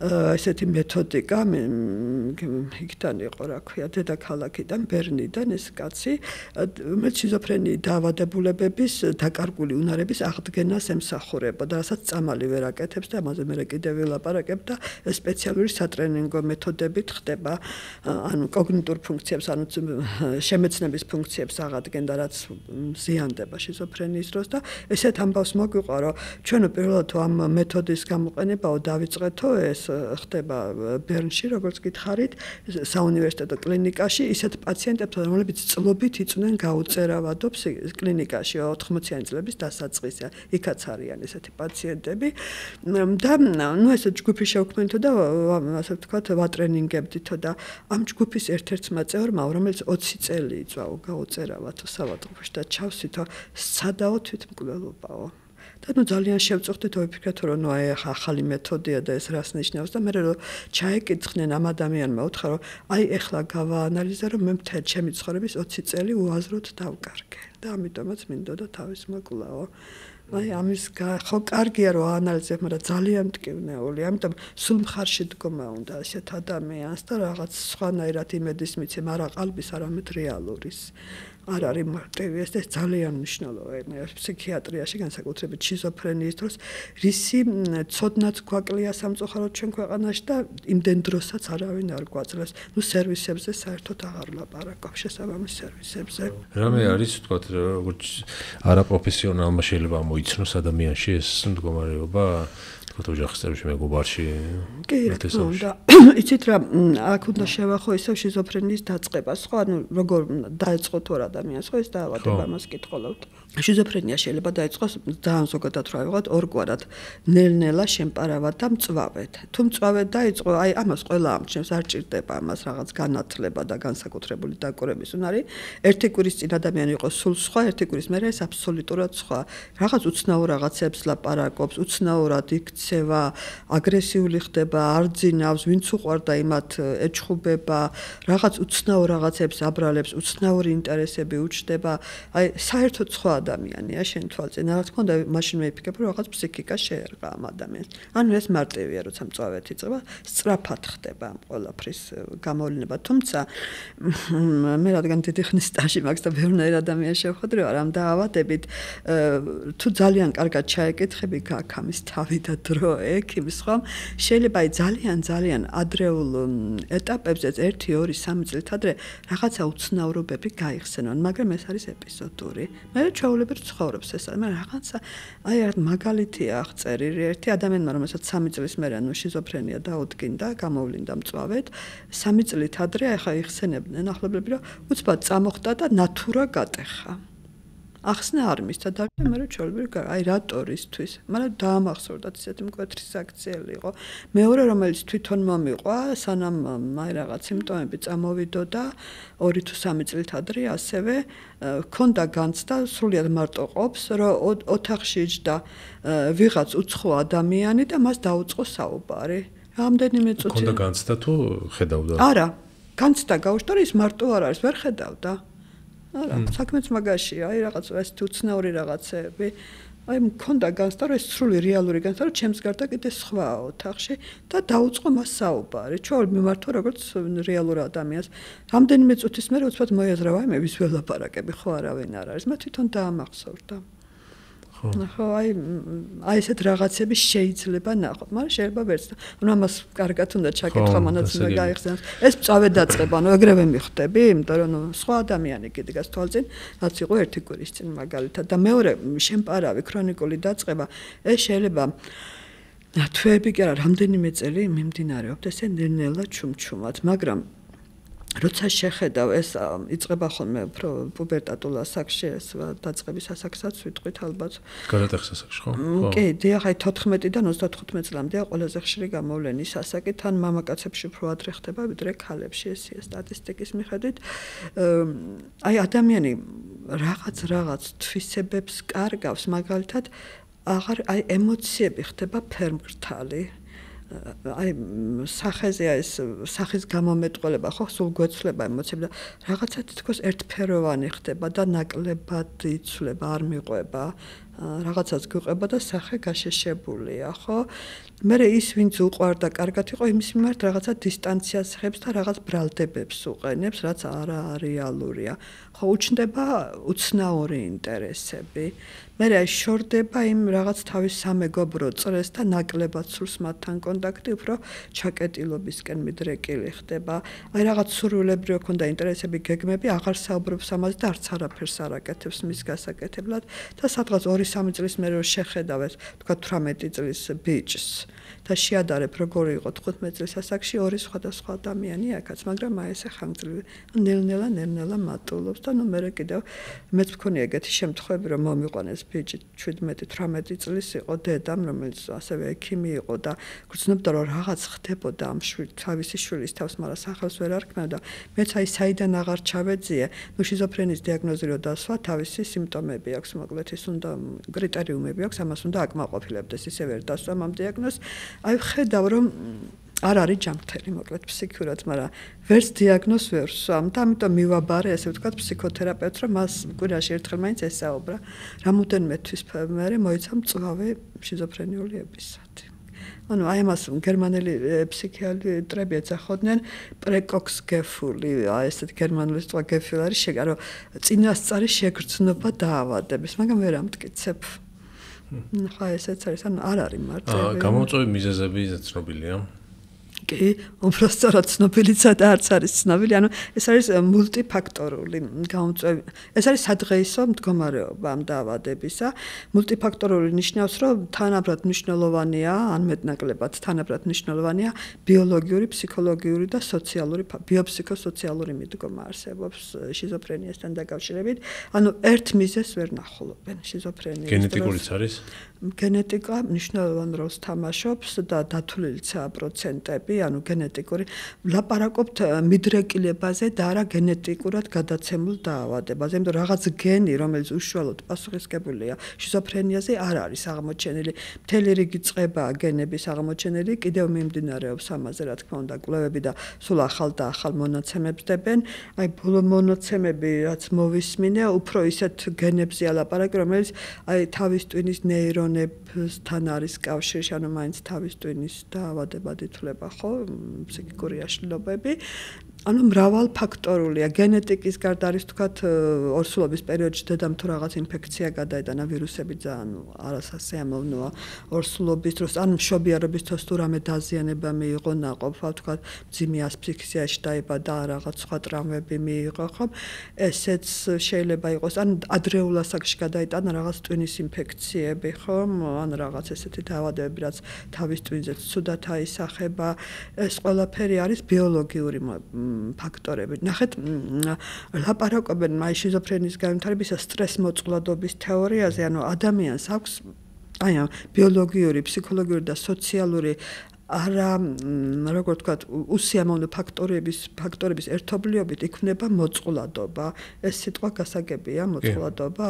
ესეთი მეთოდიკა იქიდან იყო რა ქვია დედაქალაქიდან ბერნიდან ეს კაცი რომელიც შიზოფრენიის დაავადებულებების დაკარგული უნარების აღდგენას ემსახურებოდა რასაც წამალი ვერ აკეთებს და ამაზე მე კიდევ ვილაპარაკებ და სპეციალური სატრენინგო მეთოდებით ხდება ანუ კოგნიტურ ფუნქციებს ანუ შემეცნების ფუნქციებს აღადგენდა რაც ზიანდება შიზოფრენიის დროს და ესეთ ამბავს მოგვიყვა რომ ჩვენ პირველად ამ მეთოდის გამოყენებაო დავიწყეთო ეს ხდება ბერნში როგორც გითხარით საუნივერსიტეტო კლინიკაში ისეთ პაციენტებთან რომლებიც წლობით იწვნენ გაუწერავადო კლინიკაში 80-იანი წლების დასაწყისია იქაც არიან ესეთი პაციენტები და ნუ ეს ჯგუფი შევქმნითო და ასე ვთქვათ ვატრენინგებდითო და ამ ჯგუფის ერთ-ერთმა წევრმა რომელიც 20 წელი იწვაო გაუწერავადო საავადმყოფოში და ჩავსითო სადაო თვითმკვლელობაო და ნუ ძალიან შევწუხდით ვიფიქრეთ რომ ნუ აი ახალი მეთოდია და ეს რას ნიშნავს და მე რომ ჩაეკითხნენ ამ ადამიანმა უთხრა რომ აი ეხლა გავაანალიზე რომ მე მთელი ჩემი ცხოვრების 20 წელი უაზროდ დავკარგე და ამიტომაც მინდოდა თავის მოკვლაო აი ამის ხო კარგია რომ აანალიზებ მაგრამ ძალიან მტკივნეულია ამიტომ სულ მხარში დგომა უნდა ასეთ ადამიანს და რაღაც სხვანაირად იმედის მიცემ არა ყალბის არამედ რეალურის არ არის მარტივი ეს ძალიან მნიშვნელოვანია ფსიქიატრიაში განსაკუთრებით შიზოფრენიის დროს რისი ცოდნაც გვაკლია სამწუხაროდ ჩვენ ქვეყანაში და იმდენ დროსაც არავინ არ გვაძლევს ნუ სერვისებზე საერთოდ აღარ ვლაპარაკობ შესაბამის სერვისებზე რამე არის თქვათ როგორც არაპროფესიონალმა შეიძლება მოიცნოს ადამიანში ეს მდგომარეობა თქვათ ოჯახის წევრებში მეგობარში და იცით რა აქ უნდა შევახო ისევ შიზოფრენიის დაწყებას ხო ანუ როგორ დაეწყო თუ არ ადამიანს ხო ეს დაავადება მას კითხულობთ შიზოფრენია შეიძლება დაეწყოს ძალიან ზოგადად რა ვიღოთ ორგვარად ნელ-ნელა შემპარავად და მწვავედ თუ მწვავედ დაიწყო აი ამას ყველა ამჩნევს არ ჭირდება ამას რაღაც განათლება და განსაკუთრებული დაკვირვების უნარი ერთი კვირის წინ ადამიანი იყო სულ სხვა ერთი კვირის მერე ეს აბსოლუტურად სხვა რაღაც უცნაურ რაღაცებს ლაპარაკობს უცნაურად იქცევა აგრესიული ხდება არ ძინავს ვინც უყვარდა იმათ ეჩხუბება რაღაც უცნაურ რაღაცებს აბრალებს უცნაური ინტერესები უჩნდება აი საერთოდ სხვა ადამიანია შენ თვალწინ. რა თქმა უნდა, მაშინ მეიფიქრებ, რომ რაღაც ფსიქიკა შეერღა ამ ადამიანს. ანუ ეს მარტივია, როცა მწვავედ იწყება, სწრაფად ხდება ამ ყველაფრის გამოვლინება. თუმცა მე რადგან დიდი ხნის სტაჟი მაქვს და ბევრნაირ ადამიანს შევხვდები, არ ამ დაავადებით, თუ ძალიან კარგად ჩაეკითხები გაქამის თავი და დრო ექიმს, ხომ? შეიძლება ძალიან ადრეულ ეტაპებზე 1-2-3 წლით ადრე რაღაცა უცნაურობები გაიხსენონ, მაგრამ ეს არის ეპიზოდური. მე ჩვეულებრივ ცხოვრობს ეს, მაგრამ რაღაცა აი მაგალითია აღწერილი ერთი ადამიანმა, რომელსაც 3 წლის მერე შიზოფრენია დაუდგინდა, გამოვლინდა მწვავედ, 3 წლით ადრე ახლა იხსენებდნენ ახლობლები, რომ უცბად წამოხდა და ნათურა გატეხა. ახსნა არ მისცა და მე ჩვეულებრივ აი რატორისთვის, მაგრამ დაამახსოვრდათ ისეთი მკვეთრი საქციელი იყო. მეორე რომელიც თვითონ მომიყვა, სანამ აი რაღაც სიმპტომები წამოვიდოდა 2 თუ 3 წლით ადრე, ასევე ქონდა განცდა, სრულიად მარტო ყოფს, რომ ოთახში იჯდა ვიღაც უცხო ადამიანი და მას დაუწყო საუბარი. რამდენიმე წუთი ქონდა განცდა თუ ხედავდა? არა, განცდა გაუშვდა, ის მარტო არ არის, ვერ ხედავდა. არა, საქმეც მაგაშია, აი რაღაც ეს უცნაური რაღაცები. აი მქონდა განცდა, რომ ეს სრული რეალური განცდა, რომ ჩემს გარდა კიდე სხვაა ოთახში და დაუწყო მას საუბარი. ჩვეულებრივ მიმართვა როგორც რეალურ ადამიანს. რამდენიმე წუთის მერე უცბად მოიაზრა, აი მე ვის ველაპარაკები, ხო არავინ არ არის. მე თვითონ დაამახსოვრდა. ხო, აი ესეთ რაღაცები შეიძლება ნახოთ, მაგრამ შეიძლება ვერც. ანუ ამას კარგად უნდა ჩაკითხო, მანაც უნდა გაიხსენოს. ეს მწავე დაწყება, ანუ ეგრევე მიხვდები, იმიტომ რომ სხვა ადამიანი კიდეგას თვალწინ, რაც იყო ერთი კვირის წინ მაგალითად და მეორე შემპარავი ქრონიკული დაწყება, ეს შეიძლება თვეები კი არა, რამდენიმე წელი მიმდინარეობდა, ესე ნელ-ნელა ჩუმჩუმად, მაგრამ როცა შეხედავ ეს იწყება ხოლმე უფრო პუბერტატულ ასაკში ეს დაწყების ასაკსაც ვიტყვით ალბათ. გარდატეხის ასაკში ხო? კი, დიახ, აი 14-დან 35 წლამდეა ყველაზე ხშირი გამოვლენის ასაკი, თან მამაკაცებში უფრო ადრე ხდება, ვიდრე ქალებში, ესეა სტატისტიკის მიხედვით. აი ადამიანი რაღაც თვისებებს კარგავს, მაგალითად, აი ემოციები ხდება ფერმკრთალი. აი სახეზე ეს სახის გამომეტყველება ხო სულ გვეცვლება ემოციები და რაღაცა თითქოს ერთფეროვანი ხდება და ნაკლებად იცვლება არ მიყვება რაღაცას გვიყვება და სახე გაშეშებულია ხო მე ის ვინც უყვარდა კარგად იყო იმის მიმართ რაღაცა დისტანციას ხებს და რაღაც ბრალდებებს უყენებს რაც არარეალურია ხო უჩნდება უცნაური ინტერესები მე შორდება იმ რაღაც თავის სამეგობრო წრეს და ნაკლებად სურს მათთან კონტაქტი უფრო ჩაკეტილობისკენ მიდრეკილი ხდება აი რაღაც სურვილებრივი ქონდა ინტერესები გეგმები აღარ საუბრობს ამაზე და არც არაფერს არ აკეთებს მის გასაკეთებლად და სადღაც 2-3 წლის მერე რომ შეხედავ თქვა 18 წლის ბიჭს და შეადარებ როგორი იყო 15 წლის ასაკში ორი სხვადასხვა ადამიანი აქაც მაგრამ აი ესე ხანგრძლივი ნელ-ნელა მატულობს და ნუ მე კიდევ მეც მქონია ეგეთი შემთხვევები რომ მომიყვანეს ბიჭი 17-18 წლის იყო დედამ რომელიც ასევე ექიმი იყო და გრძნობდა რომ რაღაც ხდებოდა ამ თავისი შვილის თავს მაგრამ სახელს ვერ არქმევდა მეც აი საიდან აღარ ჩავეძიე ნუ შიზოფრენის დიაგნოზი რო დასვა თავისი სიმპტომები აქვს მოკლედ ის უნდა კრიტერიუმები აქვს ამას უნდა აკმაყოფილებდეს ისე ვერ დასვა ამ დიაგნოზს აი ხედავ რომ არ არის ჯანმრთელი მოკლედ ფსიქიურად, მაგრამ ვერც დიაგნოზს ვერ ვსვამ და ამიტომ მივაბარე ასე ვთქვათ ფსიქოთერაპევტს, რომ მას კვირაში ერთხელ მაინც ესაუბრა. რამოდენიმე თვის მერე მოიცა მწვავე შიზოფრენიული ეპიზოდი. ანუ აი ამას გერმანელი ფსიქიატრები ეძახოდნენ პრეკოქსგეფული, აი ესეთ გერმანული სიტყვა გეფილ არის შეგარო წინასწარი შეგრძნობა დაავადების, მაგრამ ვერ ამტკიცებ. ხა ესეც არის, ანუ არ არის მარტივი. გამომწვევი მიზეზები ცნობილია? კი, უბრალოდ ცნობილისა და არც არის ცნობილი, ანუ ეს არის მულტიფაქტორული გამომწვევი. ეს არის სადღეისო მდგომარეობა ამ დაავადებისა. მულტიფაქტორული ნიშნავს, რომ თანაბრად მნიშვნელოვანია, ან მეტნაკლებად თანაბრად მნიშვნელოვანია ბიოლოგიური, ფსიქოლოგიური და სოციალური, ბიოფსიქოსოციალური მიდგომა არსებობს შიზოფრენიასთან დაკავშირებით. ანუ ერთ მიზეზს ვერ ნახულობენ შიზოფრენიის. გენეტიკურიც არის? გენეტიკა მნიშვნელოვან როლს თამაშობს და დათვლილიცაა პროცენტები, ანუ გენეტიკური ლაპარაკობთ მიდრეკილებაზე და არა გენეტიკურად გადაცემულ დაავადებაზე, იმიტომ რაღაც გენი, რომელიც უშუალოდ პასუხისმგებელია შიზოფრენიაზე, არ არის აღმოჩენილი. მთელი რიგი წყებაა გენების აღმოჩენილი, კიდევ მიმდინარეობს ამაზე, რა თქმა უნდა, კვლევები და სულ ახალ და ახალ მონაცემებს დებენ. აი, ბოლო მონაცემები, რაც მოვისმინე, უფრო ისეთ გენებზე ალაპარაკი, რომელიც აი თავის ტვინის ნეირონებთან არის კავშირში, ანუ მაინც თავის ტვინის დაავადებად ითვლება, ხო, ფსიქიკური აშლილობები. ანუ მრავალფაქტორულია. გენეტიკის გარდა არის თქვათ ორსულობის პერიოდში დედამ თუ რაღაც ინფექცია გადაეტანა, ვირუსები ძალიან არასასიამოვნოა ორსულობის დროს, ან მშობიარობის დროს თუ რამე დაზიანება მიიღო ნაყოფა, თქვათ მძიმე ასფიქსიაში დაიბადა, რაღაც სხვა ტრავმები მიიღო, ხო? ესეც შეიძლება იყოს, ან ადრეულ ასაკში გადაეტანა რაღაც ტვინის ინფექციები, ხო? ან რაღაც ესეთი დაავადებები, რაც თავის ტვინზე ცუდად აისახება. ეს ყველაფერი არის ბიოლოგიური ფაქტორები. ნახეთ, ლაპარაკობენ აი შიზოფრენიის განვითარებისა სტრეს-მოწყვლადობის თეორიაზე, ანუ ადამიანს აქვს აი ბიოლოგიური, ფსიქოლოგიური და სოციალური არა, როგორ ვთქვათ, უსიამოვნო ფაქტორების ერთობლიობით იქმნება მოწყვლადობა. ეს სიტყვა გასაგებია, მოწყვლადობა.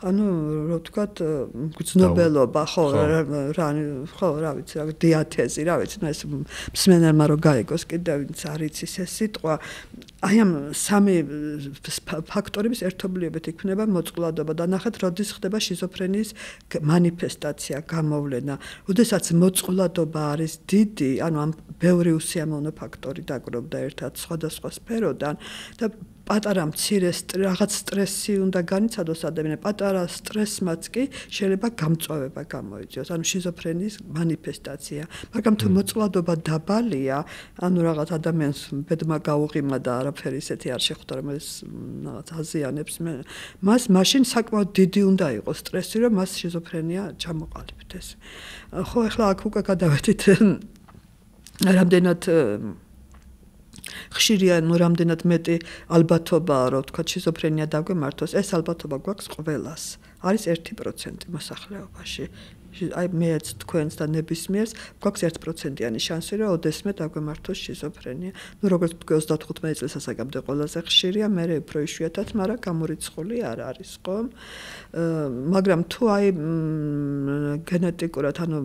ანუ რო ვთქვათ, გრძნობელობა, ხო, რა ვიცი, რა დიათეზი, რა ვიცი, ეს მსმენელმა რო გაიგოს, კიდევ ვინც არ იცის ეს სიტყვა. აი ამ სამი ფაქტორების ერთობლიობით იქმნება მოწყვლადობა და ნახეთ, როდის ხდება შიზოფრენიის მანიფესტაცია, გამოვლენა. როდესაც მოწყვლადობა არის დიდი, ანუ ამ ბევრი უსიამოვნო ფაქტორი დაგროვდა ერთად სხვადასხვა სფეროდან და პატარა მცირე რაღაც სტრესი უნდა განიცადოს ადამიანს, პატარა სტრესმაც კი შეიძლება გამწვავება გამოიწვიოს, ანუ შიზოფრენიის მანიფესტაცია. მაგრამ თუ მოწყვლადობა დაბალია, ანუ რაღაც ადამიანს ბედმა გაუღიმა და არაფერი ისეთი არ შეხვდა, რომელიც რაღაც აზიანებს, მას მაშინ საკმაოდ დიდი უნდა იყოს სტრესი, რომ მას შიზოფრენია ჩამოყალიბდეს. ხო, ახლა აქ უკვე გადავედით რამდენად ხშირია, ნუ რამდენად მეტი ალბათობაა, რომ თქვა შიზოფრენია დაგვემართოს, ეს ალბათობა გვაქვს ყველას. არის 1% მოსახლეობაში. აი მეც თქვენს და ნებისმიერს გვაქვს 1%-იანი შანსი, რომ ოდესმე დაგვემართოს შიზოფრენია. ნუ როგორც თქვი 35 წელსასაკამდე ყველაზე ხშირია, მე უფრო იშვიათად, მაგრამ გამორიცხული არ არის, ხო? მაგრამ თუ აი გენეტიკურად, ანუ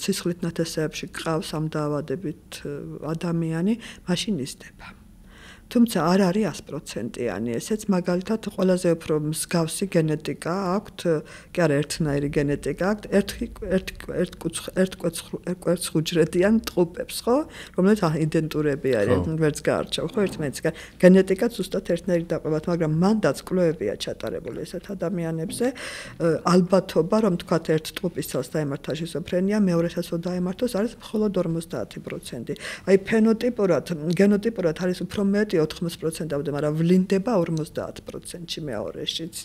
სისხლით ნათესეებში გყავს ამ დაავადებით ადამიანი, მაშინ იზრდება. თუმცა არ არის 100%-იანი, ესეც მაგალითად ყველაზე უფრო მსგავსი გენეტიკა აქვთ, კი არა ერთნაირი გენეტიკა აქვთ, ერთკვერცხუჯრედიან ტყუპებს, ხო? რომელიც იდენტურები არიან, ვერც გაარჩევ, ხო, ერთმანეთს. გენეტიკაც ზუსტად ერთნაირი დაყვებათ, მაგრამ მანდაც კვლევებია ჩატარებული ესეთ ადამიანებზე. ალბათობა, რომ თქვათ ერთ ტყუპის ცელს დაემართა შიზოფრენია, მეორესაც რო დაემართოს, არის მხოლოდ 50%. აი ფენოტიპურად, გენოტიპურად არის უფრო მეტი 80%-ამდე, მაგრამ ვლინდება 50%-ში მეორეშიც.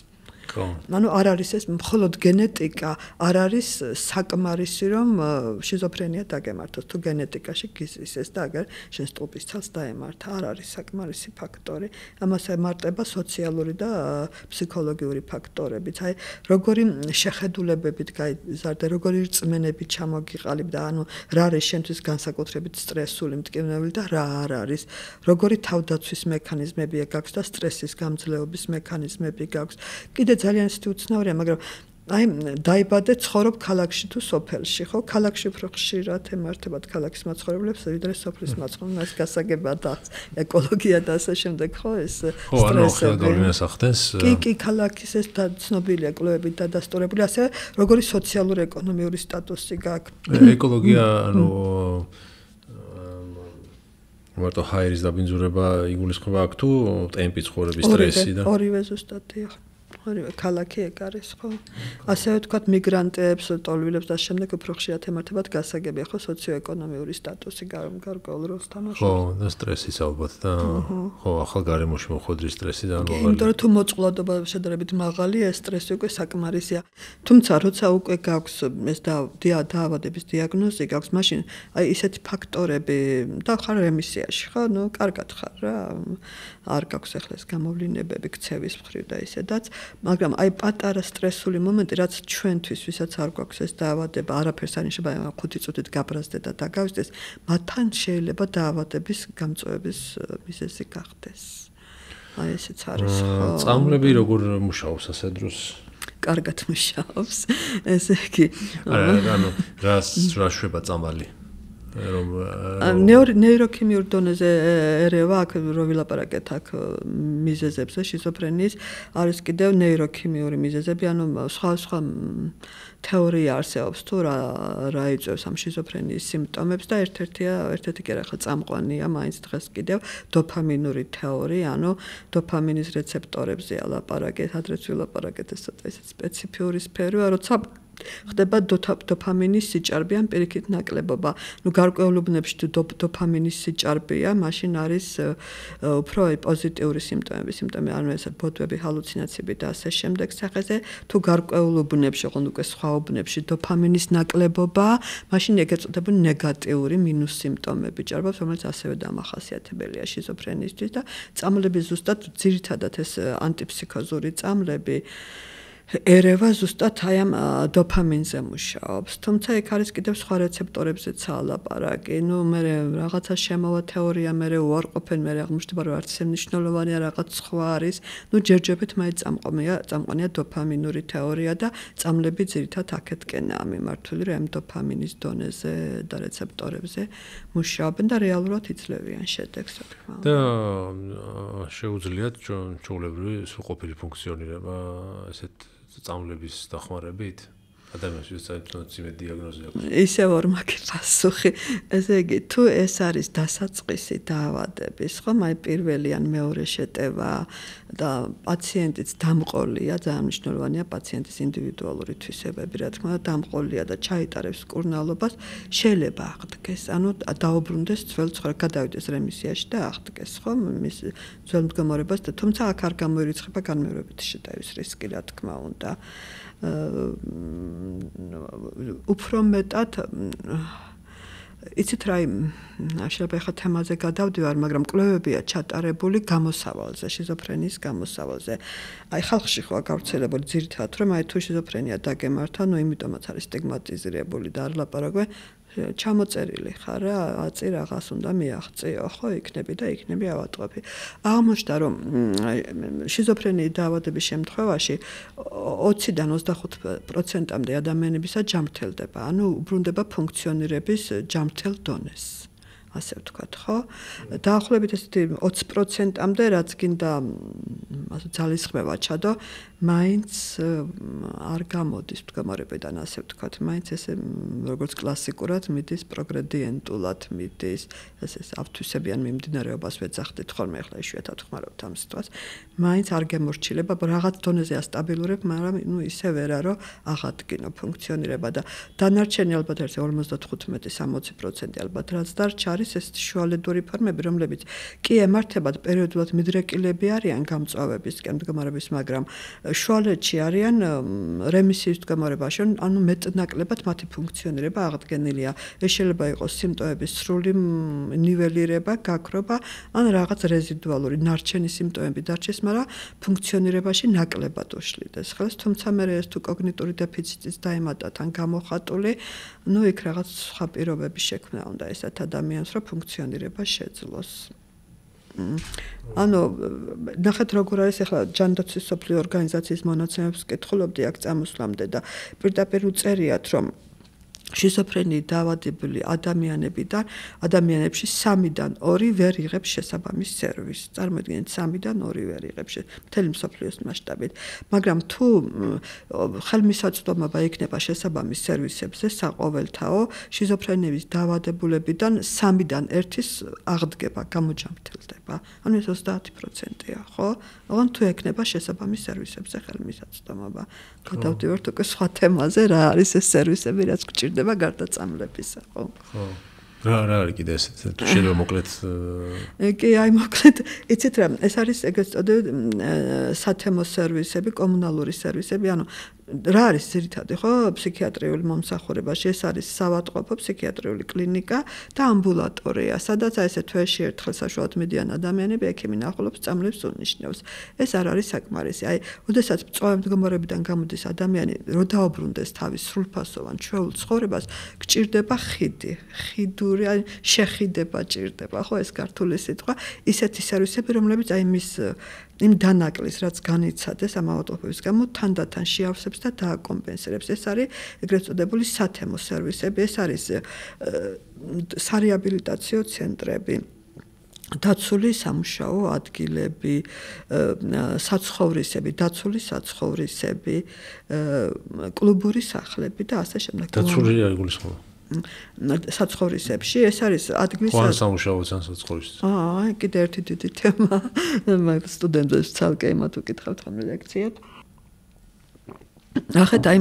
ანუ არ არის ეს მხოლოდ გენეტიკა, არ არის საკმარისი, რომ შიზოფრენია დაგემართოს. თუ გენეტიკაში გიზრის ეს და აგერ შენ სტოპის ცელს დაემართა, არ არის საკმარისი ფაქტორი. ამას ემარტება სოციალური და ფსიქოლოგიური ფაქტორებიც. აი, როგორი შეხედულებებით გაიზარდა, როგორი რწმენები ჩამოგიყალიბდა, ანუ რა არის შენთვის განსაკუთრებით სტრესული, მტკივნეული და რა არ არის. როგორი თავდაცვის მექანიზმებია გაქვს და სტრესის გამძლეობის მექანიზმები გაქვს. კიდე ძალიან ისეთი უცნაურია, მაგრამ აი დაიბადე ცხოვრობ ქალაქში თუ სოფელში, ხო? ქალაქში უფრო ხშირად ემართებათ ქალაქის მაცხოვრებლებს, ვიდრე სოფლის მაცხოვრებლებს, გასაგებია და ეკოლოგია და ასე შემდეგ, ხო? ეს სტრესები. კი, ქალაქის ეს ცნობილია კვლევებით დადასტურებული, ასე როგორი სოციალური ეკონომიური სტატუსი გაქვს. ეკოლოგია, ანუ მარტო ჰაერის დაბინძურება იგულისხმება აქ თუ ტემპი ცხოვრების სტრესი და ორივე ზუსტადია. ქალაქი ეგ არის, ხო? ასევე ვთქვათ მიგრანტებს, ტოლვილებს და შემდეგ უფრო ხშირად ემართებათ გასაგებია, ხო, სოციოეკონომიური სტატუსი გარკვეულ როლს თამაშობს. ხო, და სტრესიც ალბათ და ხო, ახალ გარემოში მოხვედრის სტრესი და მაღალი. იმიტომ რომ თუ მოწყვლადობა შედარებით მაღალია, ეს სტრესი უკვე საკმარისია. თუმცა როცა უკვე გაქვს ეს დაავადების დიაგნოზი გაქვს, მაშინ აი ისეთი ფაქტორები და ხარ რემისიაში, ხო? ნუ კარგად ხარ რა. არ გაქვს ახლა ეს გამოვლინებები ქცევის მხრივ და ისედაც, მაგრამ აი პატარა სტრესული მომენტი, რაც ჩვენთვის, ვისაც არ გვაქვს ეს დაავადება, არაფერს არ ნიშნება, 5 წუთით გაბრაზდეთ და დაგავიწყდეს, მათთან შეიძლება დაავადების გამწვევების მიზეზი გახდეს. აი ესეც არის ხო. წამლები როგორ მუშაობს ასე დროს? კარგად მუშაობს. ესე იგი, ანუ რა შვება წამალი? ნეიროქიმიურ დონეზე ერევა, აქ რო ვილაპარაკეთ აქ მიზეზებზე შიზოფრენიის, არის კიდევ ნეიროქიმიური მიზეზები, ანუ სხვა თეორია არსებობს თუ რა იწვევს ამ შიზოფრენიის სიმპტომებს და ერთ-ერთი კი არა ხა წამყვანია მაინც დღეს კიდევ დოფამინური თეორია, ანუ დოფამინის რეცეპტორებზე ლაპარაკეთ, ადრეც ვილაპარაკეთ, ეს ცოტა ისეთ სპეციფიური სფეროა, როცა ხდება დოფამინის სიჭარბე ან პირიქით ნაკლებობა. ნუ გარკვეულ უბნებში თუ დოფამინის სიჭარბეა, მაშინ არის უფრო პოზიტიური სიმპტომები, ანუ ეს ბოდვები, ჰალუცინაციები და ასე შემდეგ სახეზე. თუ გარკვეულ უბნებში, ოღონდ უკვე სხვა უბნებში დოფამინის ნაკლებობა, მაშინ ეგ ეწოდებული ნეგატიური მინუს სიმპტომები ჭარბობს, რომელიც ასევე დამახასიათებელია შიზოფრენიისთვის და წამლები ზუსტად ძირითადად ეს ანტიფსიქოზური წამლები ერევა ზუსტად აი ამ დოფამინზე მუშაობს. თუმცა იქ არის კიდევ სხვა რეცეპტორებზეც ლაპარაკი. ნუ მე რაღაცა შემოვა თეორია, მე უარყოფენ, მე აღმოჩნდება რომ არც ისე მნიშვნელოვანია, რაღაც სხვა არის. ნუ ჯერჯერობით მაინც წამყვანია დოფამინური თეორია და წამლები ძირითადად აქეთკენაა მიმართული, რომ ამ დოფამინის დონეზე და რეცეპტორებზე მუშაობენ და რეალურად იძლევიან შედეგს. და შეუძლიათ ჩვეულებრივი სრულყოფილი ფუნქციონირება ესეთ წამლების დახმარებით ადამიანს ვისაც იმე დიაგნოზი აქვს. ისევ ორმაგი პასუხი. ესე იგი, თუ ეს არის დასაწყისი დაავადების, ხომ, აი პირველი ან მეორე შეტევა და პაციენტიც დამყოლია, ძალიან მნიშვნელოვანია პაციენტის ინდივიდუალური თვისებები, რა თქმა უნდა, დამყოლია და ჩაიტარებს მკურნალობას, შეიძლება აღდგეს, ანუ დაუბრუნდეს ძველ ცხოვრებას, გადავიდეს რემისიაში და აღდგეს, ხომ, მის ძველ მდგომარეობას და თუმცა აქ არ გამოირიცხება განმეორებითი შეტევის რისკი, რა თქმა უნდა. უფრო მეტად იცით რა შეიძლება ხა თემაზე გადავდივარ, მაგრამ კვლევებია ჩატარებული გამოსავალზე, შიზოფრენიის გამოსავალზე. აი ხალხში ხო გავრცელებული ძირითადად რომ აი თუ შიზოფრენია დაგემართა, ნუ იმიტომაც არის სტიგმატიზირებული და არ ლაპარაკობენ ჩამოწერილი ხარ რა, აწი რაღაც უნდა მიაღწიო, ხო, იქნები და იქნები ავატყობი. აღმოჩნდა რომ შიზოფრენიის დაავადების შემთხვევაში 20-დან 25%-მდე ადამიანებისა ჯანმრთელდება, ანუ უბრუნდება ფუნქციონირების ჯანმრთელ დონეს. ასე ვთქვათ, ხო? დაახლოებით ესეთი 20%-მდე რაც გინდა ასე ძალისხმევა ჩადო, მაინც არ გამოდის მდგომარეობიდან, ასე ვთქვათ, მაინც ესე როგორც კლასიკურად მიდის პროგრედიენტულად მიდის, ესე ავთვისებიან მიმდინარეობას ვეძახდით ხოლმე, ახლა იშვიათად ხმარობთ ამ სიტყვას. მაინც არ გემორჩილება, რაღაც დონეზეა სტაბილურებ, მაგრამ ნუ ისე ვერა რომ აღადგინო ფუნქციონირება და დანარჩენი ალბათ ერთ 55-60% ალბათ რაც დარჩა არის ეს შუალედური ფორმები, რომლებიც კი ემართებათ პერიოდულად მიდრეკილები არიან გამწვავებისკენ მდგომარეობის, მაგრამ შუალედში არიან რემისიის მდგომარეობაში, ანუ მეტნაკლებად მათი ფუნქციონირება აღდგენილია. ეს შეიძლება იყოს სიმპტომების სრული ნიველირება, გაქრობა, ან რაღაც რეზიდუალური ნარჩენი სიმპტომები დარჩეს, მაგრამ ფუნქციონირებაში ნაკლებად უშლიდეს ხელს, თუმცა მე ეს თუ კოგნიტური დეფიციტის დაემატათ ან გამოხატული, ნუ იქ რაღაც სხვა პირობები შექმნა უნდა ესეთ ადამიანს, რომ ფუნქციონირება შეძლოს. ანუ ნახეთ როგორ არის ახლა ჯანდაცვის სოფლიო ორგანიზაციის მონაცემებს კითხულობდი აქ წამოსვლამდე და პირდაპირ უწერიათ რომ შიზოფრენიით დაავადებული ადამიანებში 3-დან 2 ვერ იღებს შესაბამის სერვისს. წარმოიდგინეთ 3-დან 2 ვერ იღებს მთელი მსოფლიოს მასშტაბით. მაგრამ თუ ხელმისაწვდომობა იქნება შესაბამის სერვისებზე საყოველთაო, შიზოფრენიით დაავადებულებიდან 3-დან 1-ის აღდგება, გამოჯანმრთელდება. ანუ ეს 30%-ია, ხო? ოღონდ თუ ექნება შესაბამის სერვისებზე ხელმისაწვდომობა. გადავდივართ უკვე სხვა თემაზე, რა არის ეს სერვისები, რაც გჭირდება გარდა წამლებისა, ხო? ხო. რა არის კიდე ეს თუ შეიძლება მოკლედ კი, აი მოკლედ, იცით რა, ეს არის ეგრეთ წოდებული სათემო სერვისები, კომუნალური სერვისები, ანუ რა არის ძირითადად ხო ფსიქიატრიული მომსახურებაში ეს არის საავადმყოფო ფსიქიატრიული კლინიკა და ამბულატორია სადაც აი ესე თვეში ერთხელ საშუალოდ მიდიან ადამიანები ექიმი ნახულობს წამლებს უნიშნავს ეს არ არის საკმარისი აი ოდესაც მწვავე მდგომარეობიდან გამოდის ადამიანი რო დაუბრუნდეს თავის სრულფასოვან ჩვეულ ცხოვრებას გჭირდება ხიდური აი შეხიდება ჭირდება ხო ეს ქართული სიტყვა ისეთი სერვისები რომლებიც აი მის იმ დანაკლის რაც განიცადეს ამ ავადმყოფობის გამო თანდათან შეავსებს და დააკომპენსირებს ეს არის ეგრეთ წოდებული სათემო სერვისები ეს არის სარეაბილიტაციო ცენტრები დაცული სამუშაო ადგილები საცხოვრისები დაცული საცხოვრისები კლუბური სახლები და ასე შემდეგ დაცული აიგულისხმება საცხოვრისებში ეს არის ადგილი სამუშაოც ან საცხოვრისი კიდე ერთი დიდი თემა მაგ სტუდენტებს ცალკე იმათ უკითხავთ ხომ ლექციად ახეთ აი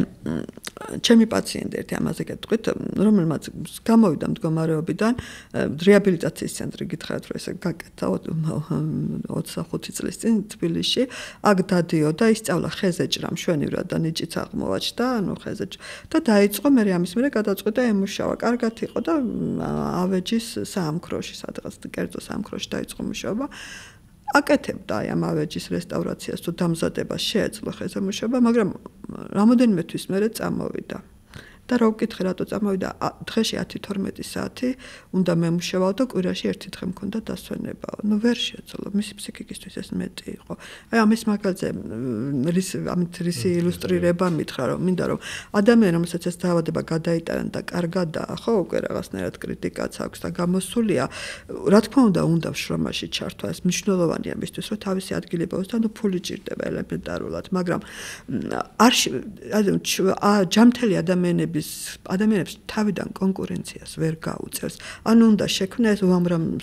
ჩემი პაციენტი ერთი ამაზე გეტყვით რომელმაც გამოვიდა მდგომარეობიდან რეაბილიტაციის ცენტრი გითხრათ რომ ესე გაკეთა 25 წლის წინ თბილისში აქ დადიოდა ისწავლა ხეზე ჭრა მშვენივრად და ნიჭიც აღმოვაჩნდა ანუ ხეზე და დაიწყო მე ამის მერე გადაწყვიტა ემუშავა კარგად იყო და ავეჯის საამქროში სადღაც კერძო საამქროში დაიწყო მუშაობა აკეთებდა აი ამ ავეჯის რესტავრაციას თუ დამზადებას შეეძლო ხეზე მუშაობა მაგრამ რამოდენიმე თვის მერე წამოვიდა და რა ვკითხე რატო წამოვიდა დღეში 10-12 საათი უნდა მემუშავაო და კვირაში ერთი დღე მქონდა დასვენებაო ნუ ვერ შეეძლო მისი ფსიქიკისთვის ეს მეტი იყო აი ამის მაგალითზე რისი ილუსტრირება მითხრა რომ მინდა რომ ადამიანი რომელსაც ეს დაავადება გადაიტანა და კარგადაა ხო უკვე რაღაცნაირად კრიტიკაც აქვს და გამოსულია რა თქმა უნდა შრომაში ჩართვა ეს მნიშვნელოვანია მისთვის რომ თავისი ადგილი პოვოს და ნუ ფული ჭირდება ელემენტარულად მაგრამ ჯამთელი ადამიანებს თავიდან კონკურენციას ვერ გაუწევს. ანუ უნდა შექმნეს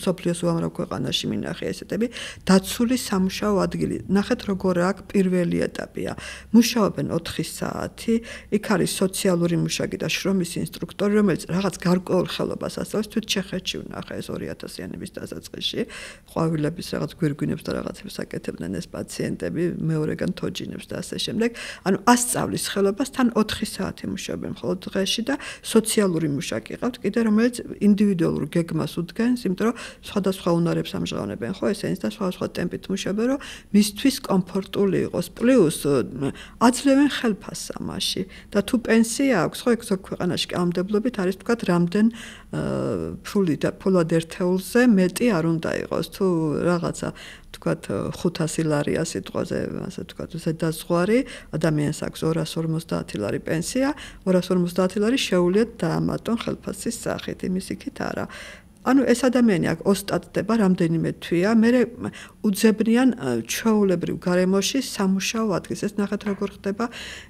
სოფლიოს უამრავ ქვეყანაში მინახე ესეთები დაცული სამუშაო ადგილი. ნახეთ როგორ აქ პირველი ეტაპია. მუშაობენ 4 საათი, იქ არის სოციალური მუშაკი და შრომის ინსტრუქტორი, რომელიც რაღაც გარკვეულ ხელობას ასწავლის თვით ჩეხეთში ვნახე ეს 2000-იანების დასაწყისში. ყვავილების რაღაც გვირგვინებს და რაღაცებს აკეთებდნენ ეს პაციენტები, მეორეგან თოჯინებს და ასე შემდეგ. ანუ ასწავლის ხელობას თან 4 საათი მუშაობენ მხოლოდ დღეში და სოციალური მუშაკი ყავთ კიდე რომელიც ინდივიდუალურ გეგმას უდგენს, იმიტომ რომ სხვადასხვა უნარებს ამჟღავნებენ ხო ესენს და სხვადასხვა ტემპით მუშაობენ, რომ მისთვის კომფორტული იყოს. პლუს აძლევენ ხელფასს ამაში და თუ პენსია აქვს, ხო ეგ ზოგ ქვეყანაში კანონმდებლობით არის თქვა რამდენ ფულად ერთეულზე მეტი არ უნდა იყოს. თუ რაღაცა თქვათ 500 ლარია სიტყვაზე, ასე თქვათ, ზედაზღვარი, ადამიანს აქვს 250 ლარი პენსია, 250 ლარი შეუძლიათ დაამატონ ხელფასის სახით, იმის იქით არა. ანუ ეს ადამიანი აქ ოსტატდება რამდენიმე თვეა, მერე უძებნიან ჩვეულებრივ გარემოში სამუშაო ადგილს. ეს ნახეთ როგორ ხდება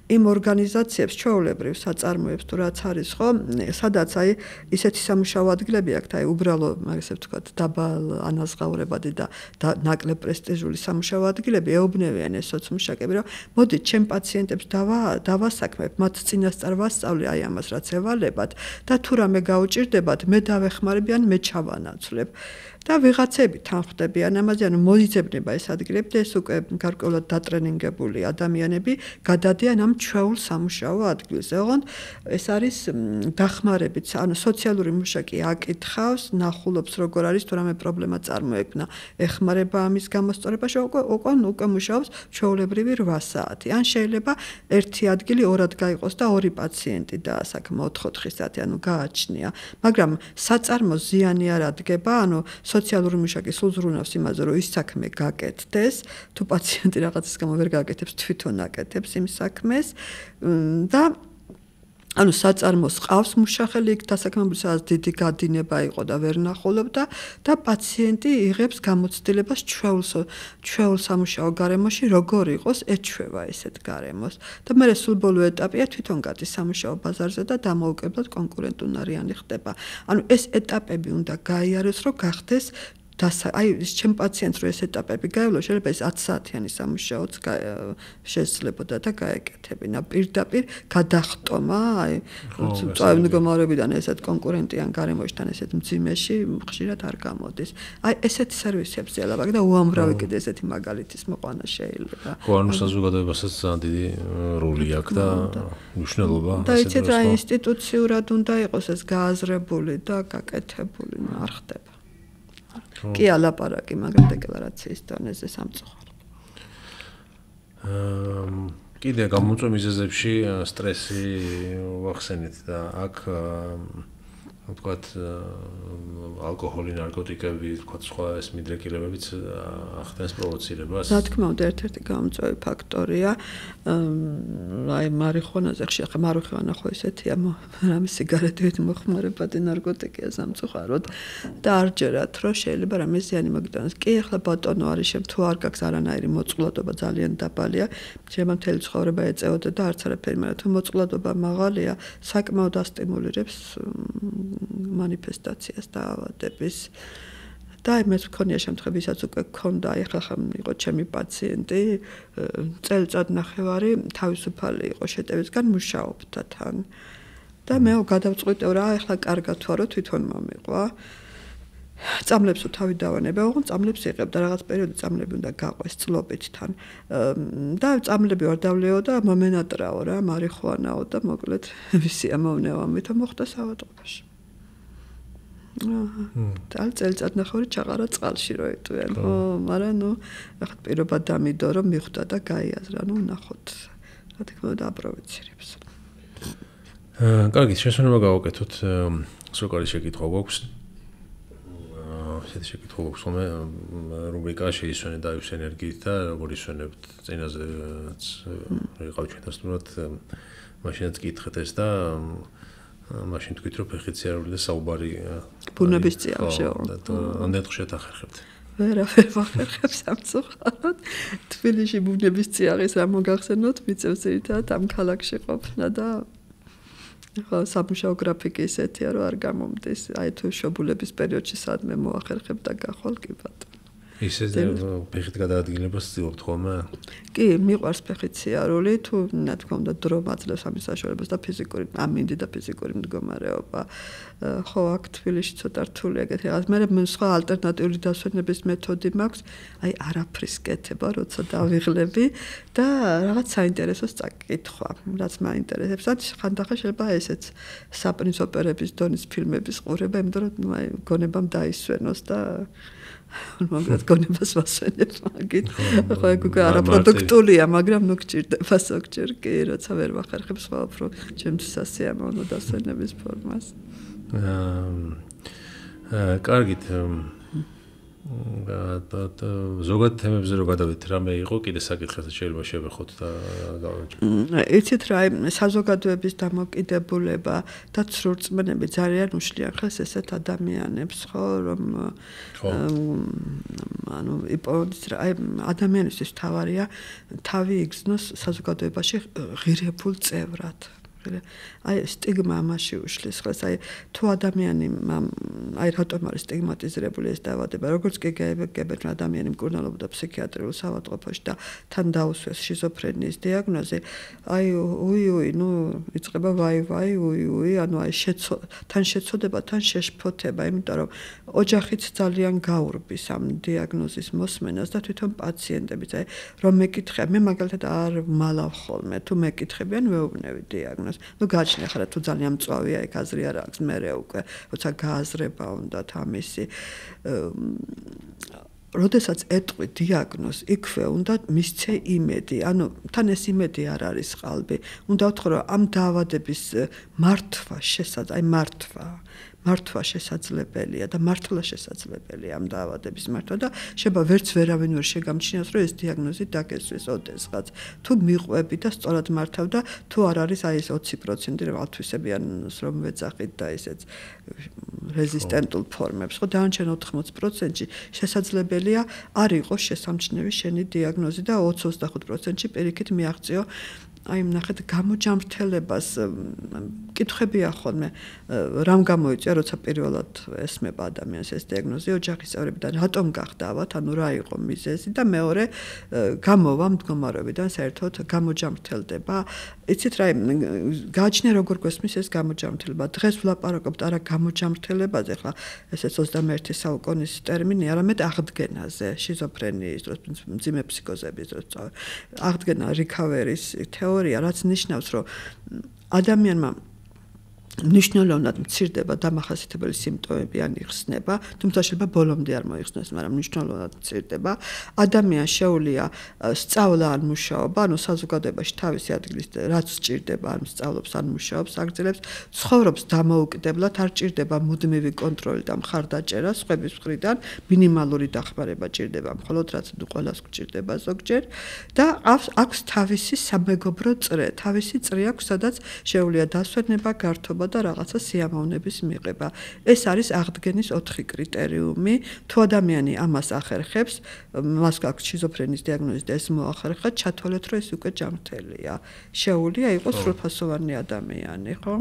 იმ ორგანიზაციებს ჩვეულებრივ საწარმოებს თუ რაც არის ხო, სადაც აი ისეთი სამუშაო ადგილები აქვთ, აი უბრალო, ასე ვთქვათ, დაბალ ანაზღაურებადი და ნაკლებ პრესტიჟული სამუშაო ადგილები ეუბნებიან ეს სოციმუშაკები, რომ მოდით ჩემ პაციენტებს დავასაქმებ, მათ წინასწარ ვასწავლე აი ამას რაც ევალებათ და თუ რამე გაუჭირდებათ, მე დავეხმარებიან მე ჩავანაცვლებ და ვიღაცები თანხმდებიან ამაზე, ანუ მოიძებნება ეს ადგილები და ეს უკვე გარკვეულად დატრენინგებული ადამიანები გადადიან ამ ჩვეულ სამუშაო ადგილზე. ოღონდ ეს არის დახმარებით, ანუ სოციალური მუშაკი აკითხავს, ნახულობს როგორ არის თუ რამე პრობლემა წარმოექმნა, ეხმარება ამის გამოსწორებაში, უკვე მუშაობს ჩვეულებრივი 8 საათი. ან შეიძლება ერთი ადგილი ორად გაიყოს და 2 პაციენტი დაასაქმო 4-4 საათი, ანუ გააჩნია. მაგრამ საწარმო ზიანი არ ადგება, ანუ სოციალური მუშაკი სულ ზრუნავს იმაზე, რომ ის საქმე გაკეთდეს, თუ პაციენტი რაღაცის გამო ვერ გააკეთებს, თვითონ აკეთებს იმ საქმეს და ანუ საწარმოს ყავს მუშახელი, იქ დასაქმებული სადაც დიდი გადინება იყო და ვერ ნახულობდა და პაციენტი იღებს გამოცდილებას ჩვეულ სამუშაო გარემოში, როგორ იყოს ეჩვევა ესეთ გარემოს. და მერე სულ ბოლო ეტაპია თვითონ გადის სამუშაო ბაზარზე და დამოუკიდებლად კონკურენტუნარიანი ხდება. ანუ ეს ეტაპები უნდა გაიაროს, რომ გახდეს აი ის ჩემ პაციენტს რო ეს ეტაპები გაევლო, შეიძლება ეს 10 საათიანი სამუშაოც შესძლებოდა და გაეკეთებინა. პირდაპირ გადახტომა, აი წავი მდგომარეობიდან ესეთ კონკურენტიან გარემოშთან ესეთ მძიმეში ხშირად არ გამოდის. აი ესეთი სერვისებს ძლება და უამრავი კიდე ესეთი მაგალითის მოყვანა შეიძლება. ხო, ანუ საზოგადოებასაც ძალიან დიდი როლი აქვს და მნიშვნელობა. და იცით რა ინსტიტუციურად უნდა იყოს ეს გააზრებული და გაკეთებული, არ ხდება. კი ალაპარაკი, მაგრამ დეკლარაციის დონეზე სამწუხაროდ. კიდე გამოწვევ მიზეზებში სტრესი ვახსენეთ და აქ ვთქვათ ალკოჰოლი, ნარკოტიკები, ვთქვათ სხვა ეს მიდრეკილებებიც ახდენს პროვოცირებას. რა თქმა უნდა, ერთ-ერთი გამომწვევი ფაქტორია. აი მარიხუანაზე ხშირად მარიხუანა ხო ესეთია, რამე სიგარეტით მოხმარებადი ნარკოტიკია სამწუხაროდ და არ ჯერათ რომ შეიძლება რამე ზიანი მოგიტანოს. კი ახლა ბატონო არის შემ თუ არ გაქვს არანაირი მოწყვლადობა ძალიან დაბალია. შეიძლება მთელი ცხოვრება ეწეოდა და არც არაფერი, მაგრამ თუ მოწყვლადობა მაღალია, საკმაოდ ასტიმულირებს манифестациას და ავადების და მე მქონია შემთხვევებისაც უკვე გქონდა ახლა ხომ იყო ჩემი პაციენტი წელიწად ნახევარი თავისუფალი იყო შეტევისგან მუშაობდა თან და მე გადავწყვიტე რა ახლა კარგად ვარო რომ თვითონ მომიყვა წამლებს თავი დავანებე ოღონდ წამლებს იღებ და რაღაც პერიოდი წამლები უნდა გაყვეს წლობით თან და წამლები ვარ დავლეო და მომენატრაო რა მარიხუანაო და მოკლედ ვისი ამოვნეო ამიტომ მოხდა საავადმყოფოში წელიწად ნახევარი ჩაყარა წყალში რო ეტვიან ხო მაგრამ ნუ ახლა პირობა დამიდო რომ მიხვდა და გაიაზრა ნუ ნახოთ რა თქმა უნდა აპროვოცირებს კარგი შესაძლოა გავაკეთოთ სოკარი შეკითხვა გვაქვს ესეთი შეკითხვა გვაქვს ხოლმე რუბრიკა შეისვენე დავის ენერგიით და როგორ ისვენებთ წინაზე ვიყავ ჩვენთან სტუმრად მაშინაც გითხეთ ეს და მაშინ თქვით რომ ფეხიცი არ უნდა საუბარი ბუნების წიაღშეო ამდენ ხშირად ახერხებთ ვერაფერ ვახერხებ სამწუხაროდ თბილისში ბუნების წიაღის რა მოგახსენოთ მიწევს ერთად ამ ქალაქში ყოფნა და ხო სამუშაო გრაფიკი ისეთია რომ არ გამომდის აი თუ შობულების პერიოდში სადმე მოახერხებ და გახვალ კი ბატონო ისე ფეხით გადაადგილებას ვცდილობთ ხოლმე? კი, მიყვარს ფეხით სიარული, თუ რა თქმა უნდა დრო მაძლევს ამის საშუალებას და ფიზიკური, ამინდი და ფიზიკური მდგომარეობა. ხო, აქ თბილისში ცოტა რთულია ეგეთი რაღაც. მე სხვა ალტერნატიული დასვენების მეთოდი მაქვს, აი არაფრის კეთება, როცა დავიღლები და რაღაც საინტერესოს წაკითხვა, რაც მაინტერესებს. ხანდახან შეიძლება ესეც საპრინციპერების დონის ფილმების ყურება, იმიტომ რომ აი გონებამ დაისვენოს და მაგრამ გონებას ვასვენებ მაგით. ხო, ეგ უკვე არაპროდუქტულია, მაგრამ ნუ გჭირდება ზოგჯერ კი, როცა ვერ ვახერხებ სხვა უფრო ჩემთვის სასიამოვნო დასვენების ფორმას. კარგით. ზოგადად თემებზე რო გადავიდეთ, რამე იყო კიდე საკითხი შეიძლება შევეხოთ და იცით რა, საზოგადოების დამოკიდებულება და ცრურწმენები ძალიან უშლიან ხელს ესეთ ადამიანებს, ხო, რომ ანუ იპოვოს რა, ადამიანისთვის თავარია თავი იგზნოს საზოგადოებაში ღირებულ წევრად. აი სტიგმა ამაში უშლის ხელს აი თუ ადამიანი აი რატომ არის სტიგმატიზირებული ეს დაავადება როგორც კი გაიგებენ ადამიანი მკურნალობდა ფსიქიატრიულ საავადმყოფოში და თან დაუსვეს შიზოფრენიის დიაგნოზი აი უი ნუ იწყება უი ანუ აი თან შეცოდება თან შეშფოთება იმიტომ რომ ოჯახიც ძალიან გაურბის ამ დიაგნოზის მოსმენას და თვითონ პაციენტებიც აი რომ მეკითხე მე მაგალითად არ მალავ ხოლმე თუ მეკითხებიან ვეუბნები დიაგნოზს ну გაჩნია ხარა თუ ძალიან მწვავეა ეგ აზრი არ აქვს მე უკვე როცა გააზრება უნდა თამისი როდესაც ეტყვი დიაგნოზს იქვე უნდა მისცე იმედი ანუ თან ეს იმედი არ არის ყალბი უნდა ვთქვა რომ ამ დაავადების მართვა მართვა შესაძლებელია და მართლა შესაძლებელია ამ დაავადების მართვა და შეიძლება ვერც ვერავინ ვერ შეგამჩნიოს რომ ეს დიაგნოზი დაგესვეს ოდესღაც თუ მიყვები და სწორად მართავ და თუ არ არის აი ეს 20% რომ ათვისებიანს რომ ვეძახით და ესეც რეზისტენტულ ფორმებს ხო დანარჩენ 80%-ში შესაძლებელია არ იყოს შესამჩნევი შენი დიაგნოზი და 20-25%-ში პირიქით მიაღწიო აი ნახეთ გამოჯამრთელებას კითხებია ხოლმე რამ გამოიწვია როცა პირველად ესმება ადამიანს ეს დიაგნოზი ოჯახის წევრებიდან რატომ გახდავთ ანუ რა იყო მიზეზი და მეორე გამოვა მდგომარეობიდან საერთოდ გამოჯამრთელდება იცით რა გააჩნია როგორ გვესმის ეს გამოჯამრთელება დღეს ვლაპარაკობთ არა გამოჯამრთელებაზე ხა ესეც 21 საუკუნის ტერმინი არამედ აღდგენაზე შიზოფრენიის დროს მძიმე ფსიქოზების დროს აღდგენა recovery-ის თეორია რაც ნიშნავს რომ ადამიანმა მნიშვნელოვნად მცირდება დამახასიათებელი სიმპტომები ან იხსნება, თუმცა შეიძლება ბოლომდე არ მოიხსნას, მაგრამ მნიშვნელოვნად მცირდება. ადამიანს შეუძლია სწავლა ან მუშაობა, ანუ საზოგადოებაში თავისი ადგილის რაც სჭირდება, ან სწავლობს ან მუშაობს, აგრძელებს, ცხოვრობს დამოუკიდებლად, არ ჭირდება მუდმივი კონტროლი და მხარდაჭერა სხვების მხრიდან, მინიმალური დახმარება ჭირდება, მხოლოდ რაც ყველას გჭირდება ზოგჯერ და აქვს თავისი სამეგობრო წრე, თავისი წრი აქვს, სადაც შეუძლია დასვენება, გართობა და რაღაცა სიამოვნების მიღება. ეს არის აღდგენის 4 კრიტერიუმი. თუ ადამიანი ამას ახერხებს, მას აქვს შიზოფრენიის დიაგნოზი და ეს მოახერხა, ჩათვალეთ, რომ ეს უკვე ჯამრთელია. შეუძლია იყოს სრულფასოვანი ადამიანი, ხო?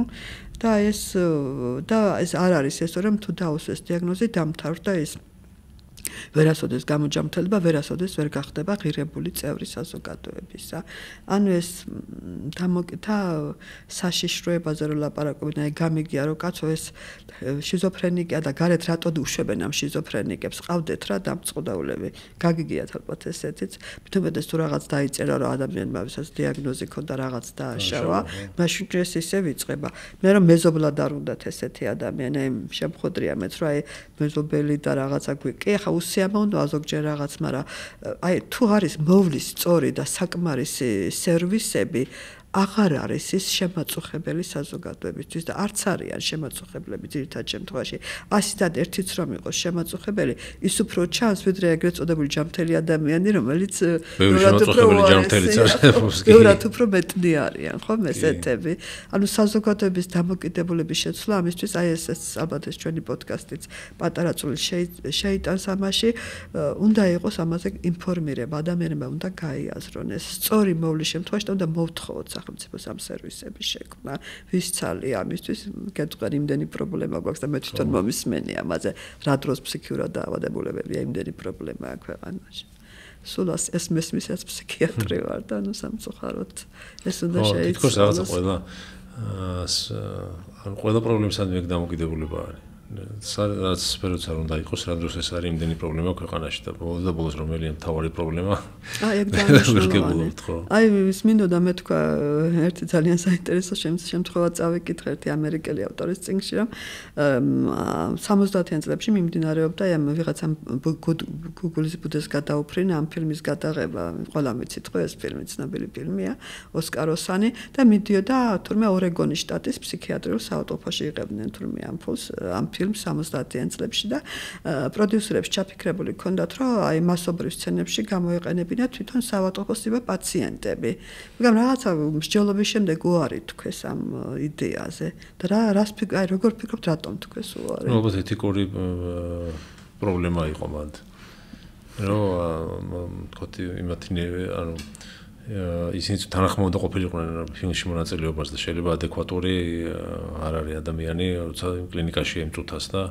და ეს არ არის ეს, რომ თუ დაუსვეს დიაგნოზი, დამთავრდა ეს ვერასოდეს გამოჯამრთელება, ვერასოდეს ვერ გახდება ღირებული წევრი საზოგადოებისა. ანუ ეს დამოკითა საშიშროებაზე რომ ლაპარაკობენ, აი გამიგია რომ კაცო ეს შიზოფრენიკია და გარეთ რატო უშვებენ ამ შიზოფრენიკებს, ყავდეთ რა დამწყდაულები. გაგიგიათ ალბათ ესეთიც. მithumedes თუ რაღაც დაიწერა რომ ადამიანმა ვისაც დიაგნოზი ქონდა რაღაც დააშავა, მაშინ ეს ისე ვიწყება. მე რომ მეზობლად არ უნდათ ესეთი ადამიანი, აი შემხოდრია მეც რომ აი მეზობელი და რაღაცა კი ახლა უსიამოვნოა ზოგჯერ რაღაც, მაგრამ აი თუ არის მოვლის სწორი და საკმარისი სერვისები აღარ არის ის შემაწუხებელი საზოგადოებისთვის და არც არიან შემაწუხებლები ძირითად შემთხვევაში. ასიდან ერთიც რომ იყოს შემაწუხებელი, ის უფრო ჩანს, ვიდრე ეგრეთ წოდებული ჯამრთელი ადამიანი, რომელიც ბევრად უფრო მეტნი არიან, ხო, ესეთები. ანუ საზოგადოების დამოკიდებულების შეცვლა ამისთვის აი ეს ალბათ ეს ჩვენი პოდკასტიც პატარა წვლილს შეიტანს ამაში, უნდა იყოს ამაზე ინფორმირება, ადამიანებმა უნდა გაიაზრონ ეს სწორი მოვლის შემთხვევაში და უნდა მოვთხოვოთ სახელმწიფო სამსერვისების შექმნა, ვისცალი ამისთვის, გეტყვი იმდენი პრობლემა გვაქვს და მე თვითონ მომისმენი ამაზე, რა დროს ფსიქიურად დაავადებულებებია იმდენი პრობლემა აქვს ქვეყანაში. სულ ეს მესმისაც ფსიქიატრი ვარ და ანუ სამწუხაროდ ეს უნდა შეიცვალოს. თითქოს რაღაცა ყველა პრობლემისადმი ეგ დამოკიდებულება არის. რაც სფეროც არ უნდა იყოს, რა დროს ეს არის იმდენი პრობლემა ქვეყანაში და ბოლოს რომელია მთავარი პრობლემა. აი ეგ დანიშნულოვანია. აი ის მინდოდა მე თქვა ერთი ძალიან საინტერესო შემთხვევა წავიკითხე ერთი ამერიკელი ავტორის წიგნში, რომ 70-იან წლებში მიმდინარეობდა ამ ვიღაცამ Google-ის ბუდეს გადაუფრინა ამ ფილმის გადაღება. ყველამ ვიცით ხო ეს ფილმი ცნობილი ფილმია, ოსკაროსანი და მიდიოდა თურმე ორეგონის შტატის ფსიქიატრიულ საავადმყოფოში იღებდნენ თურმე ამ ფილმს 70-იან წლებში და პროდიუსერებს ჩაფიქრებული ჰქონდათ, რომ აი მასობრივ სცენებში გამოიყენებინათ თვითონ საავადმყოფოსება პაციენტები. მაგრამ რაღაცა მსჯელობის შემდეგ უარი თქვეს ამ იდეაზე და აი როგორ ფიქრობთ, რატომ თქვეს უარი? ალბათ ეთიკური პრობლემა იყო მანდ. რომ თქოთ იმათი ანუ ისინი თანახმოვანდა ყოფილიყვნენ ფილმში მონაწილეობას და შეიძლება ადეკვატური არ არის ადამიანი, როცა კლინიკაში ემწუთას და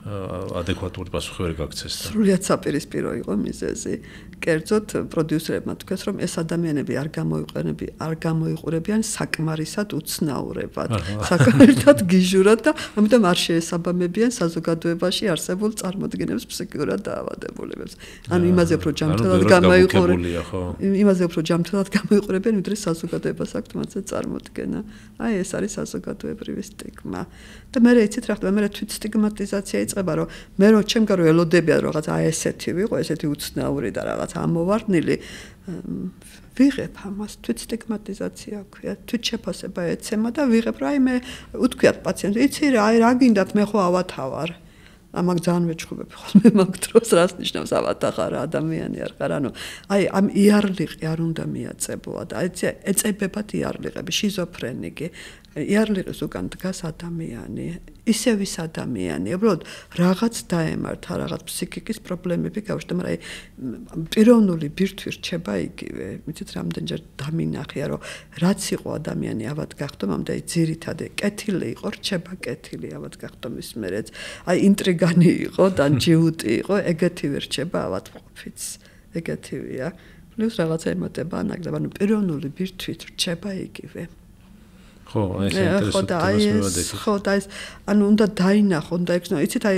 ადეკვატური პასუხი ვერ გაქცეს და სრულიად საპირისპირო იყო მიზეზი. კერძოდ პროდიუსერებმა თქვეს, რომ ეს ადამიანები არ გამოიყურებიან საკმარისად უცნაურებად, საკმარისად გიჟურად და ამიტომ არ შეესაბამებიან საზოგადოებაში არსებულ წარმოდგენებს ფსიქიურად დაავადებულებებს. ანუ იმაზე უფრო ჯამრთელად გამოიყურებიან, ვიდრე საზოგადოებას აქვთ მასზე წარმოდგენა. აი ეს არის საზოგადოებრივი სტიგმა. და მე იცით რა ხდება, მე თვით სტიგმატიზაცია იწყება, რომ მე რო ჩემგან რო ელოდებიან რაღაც აი ესეთი ვიყო, ესეთი უცნაური და რაღაც ამოვარდნილი, ვიღებ ამას, თვით სტიგმატიზაცია ქვია, თვით შეფასება ეცემა და ვიღებ, რომ აი მე უთქვიათ პაციენტს, იცი რა, აი რა გინდათ, მე ხო ავათავარ. ამაგ ძალიან მეჩხუბებ ხოლმე მაგ დროს რას ნიშნავს ავატახარ ადამიანი არ ხარ, ანუ აი ამ იარლიყი არ უნდა მიაწებოა და აი ეწებებათ იარლიყები, შიზოფრენიკი იარლიყის უკან დგას ადამიანი, ისევ ის ადამიანი, უბრალოდ რაღაც დაემართა, რაღაც ფსიქიკის პრობლემები გავშთა, მაგრამ პიროვნული ბირთვი რჩება იგივე. მიცით რამდენჯერ დამინახია, რომ რაც იყო ადამიანი ავად გახდომამდე, ძირითადი კეთილი იყო, რჩება კეთილი ავად გახდომის მერეც. ინტრიგანი იყო და ჯიუტი იყო, ეგეთივე რჩება ავად ყოფიც. ეგეთივია. პლუს რაღაცა ემოტება ანაგდება, ანუ პიროვნული ბირთვით რჩება იგივე. ხო, აი ეს ინტერესантно. ხო, და ეს ანუ უნდა დაინახო, უნდა ეკნო. იცით, აი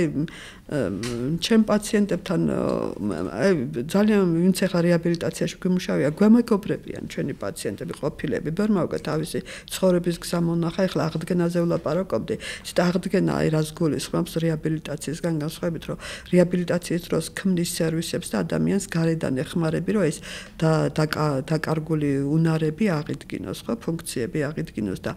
ჩემ პაციენტებთან აი ძალიან ვინც ახლა რეაბილიტაციაში გვიმუშავია, გვემეგობრებიან ჩვენი პაციენტები ყოფილები, ბევრმა უკვე თავისი ცხოვრების გზა მონახა, ახლა აღდგენაზე ვლაპარაკობდი. ისეთ აღდგენა აი რას გულისხმობს რეაბილიტაციისგან განსხვავებით, რომ რეაბილიტაციის დროს ქმნის სერვისებს და ადამიანს გარედან ეხმარები, რომ ეს დაკარგული უნარები აღიდგინოს, ხო, ფუნქციები აღიდგინოს და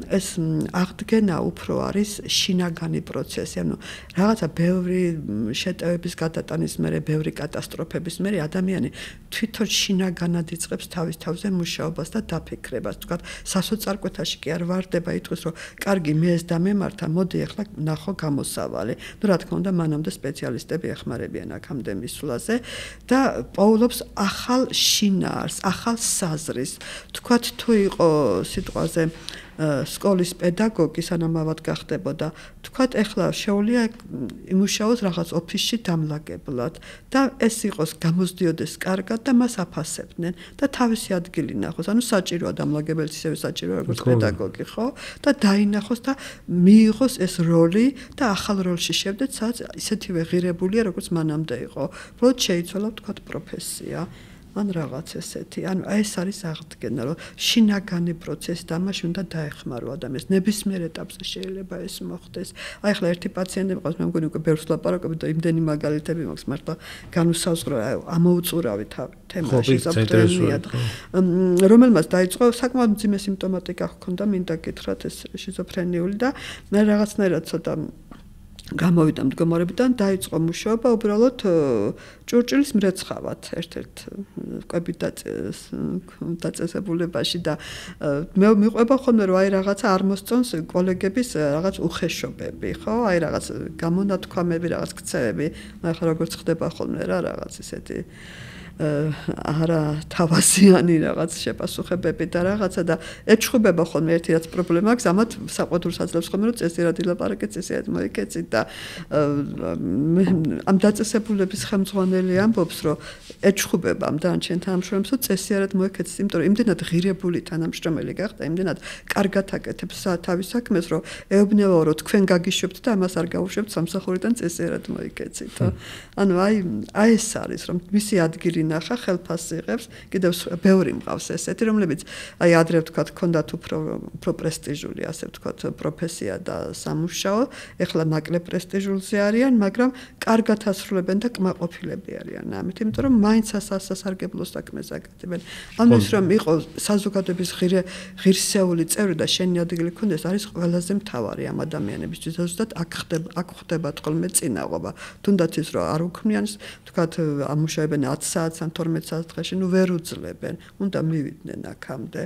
ეს აღდგენა უფრო არის შინაგანი პროცესი, ანუ რაღაცა ბევრი შეტევების გადატანის მერე, ბევრი კატასტროფების მერე ადამიანი თვითონ შინაგანად იწყებს თავის თავზე მუშაობას და დაფიქრებას. თქვათ, სასოწარკვეთაში კი არ ვარდება იტყვის, რომ კარგი, მე ეს დამემართა, მოდი ახლა ნახო გამოსავალი. ნუ რა თქმა უნდა, მანამდე სპეციალისტები ეხმარებიან აქამდე მისვლაზე და პოულობს ახალ შინაარს, ახალ საზრისს. თქვათ, თუ იყო სიტყვაზე სკოლის პედაგოგი სანამ გახდებოდა, თქვათ, ეხლა შეუძლია იმუშაოს რაღაც ოფისში დამლაგებლად და ეს იყოს გამოსდიოდეს კარგად და მას აფასებდნენ და თავისი ადგილი ნახოს. ანუ საჭიროა დამლაგებელს ისევე საჭიროა როგორც პედაგოგი, ხო? და დაინახოს და მიიღოს ეს როლი და ახალ როლში შევდეთ, სადაც ისეთივე ღირებულია, როგორც მანამდე იყო. უბრალოდ შეიცვალა, თქვათ, პროფესია. ან რაღაც ესეთი. ანუ ეს არის აღდგენა, რომ შინაგანი პროცესი და ამაში უნდა დაეხმარო ადამიანს. ნებისმიერ ეტაპზე შეიძლება ეს მოხდეს. აი ახლა ერთი პაციენტი მყავს, მე მგონი უკვე ბევრს ლაპარაკობთ და იმდენი მაგალითები მაქვს, მართლა განუსაზღვრო ამოუწურავი თემაში საფრთხეა. რომელმაც დაიწყო საკმაოდ მძიმე სიმპტომატიკა ჰქონდა, მინდა გითხრათ ეს შიზოფრენიული და მე რაღაცნაირად ცოტა გამოვიდა მდგომარეობიდან, დაიწყო მუშაობა უბრალოდ ჭურჭლის მრეცხავად ერთ-ერთ კვებით დაწესებულებაში და მე მიყვება ხოლმე რომ აი რაღაცა არ მოსწონს კოლეგების რაღაც უხეშობები, ხო? აი რაღაც გამონათქვამები, რაღაც ქცევები, ახლა როგორც ხდება ხოლმე რა რაღაც ისეთი არა თავაზიანი რაღაც შეპასუხებები და რაღაცა და ეჩხუბება ხოლმე ერთი რაც პრობლემა აქვს, ამათ საყვედურს აძლევს ხოლმე რომ წესიერად ილაპარაკეთ, წესიერად მოიქეცით და ამ დაწესებულების ხელმძღვანელი ამბობს, რომ ეჩხუბება ამ დანარჩენ თანამშრომლებს, რომ წესიერად მოიქეცით, იმიტომ რომ იმდენად ღირებული თანამშრომელი გახდა, იმდენად კარგად აკეთებს თავის საქმეს, რომ ეუბნება რომ თქვენ გაგიშვებთ და ამას არ გაუშვებთ სამსახურიდან წესიერად მოიქეცით. ანუ აი ეს არის რომ მისი ადგილი ნახა ხელფასს იღებს, კიდევ ბევრი მყავს ესეთი, რომლებიც აი ადრე ვთქვათ, ჰქონდათ უფრო პრესტიჟული, ასე ვთქვათ, პროფესია და სამუშაო, ეხლა ნაკლებ პრესტიჟულზე არიან, მაგრამ კარგად ასრულებენ და კმაყოფილები არიან ამით, იმიტომ რომ მაინც სასარგებლო საქმეს აკეთებენ. ამის რომ იყო საზოგადოების ღირსეული წევრი და შენი ადგილი ქონდეს, არის ყველაზე მთავარი ამ ადამიანებისთვის. ზუსტად აქ ხდებათ ხოლმე წინაღობა. თუნდაც ის რომ არ უქმნიან, ვთქვათ, ამუშავებენ 10 საათს ან 12 საათს დღეში, ნუ ვერ უძლებენ, უნდა მივიდნენ აქამდე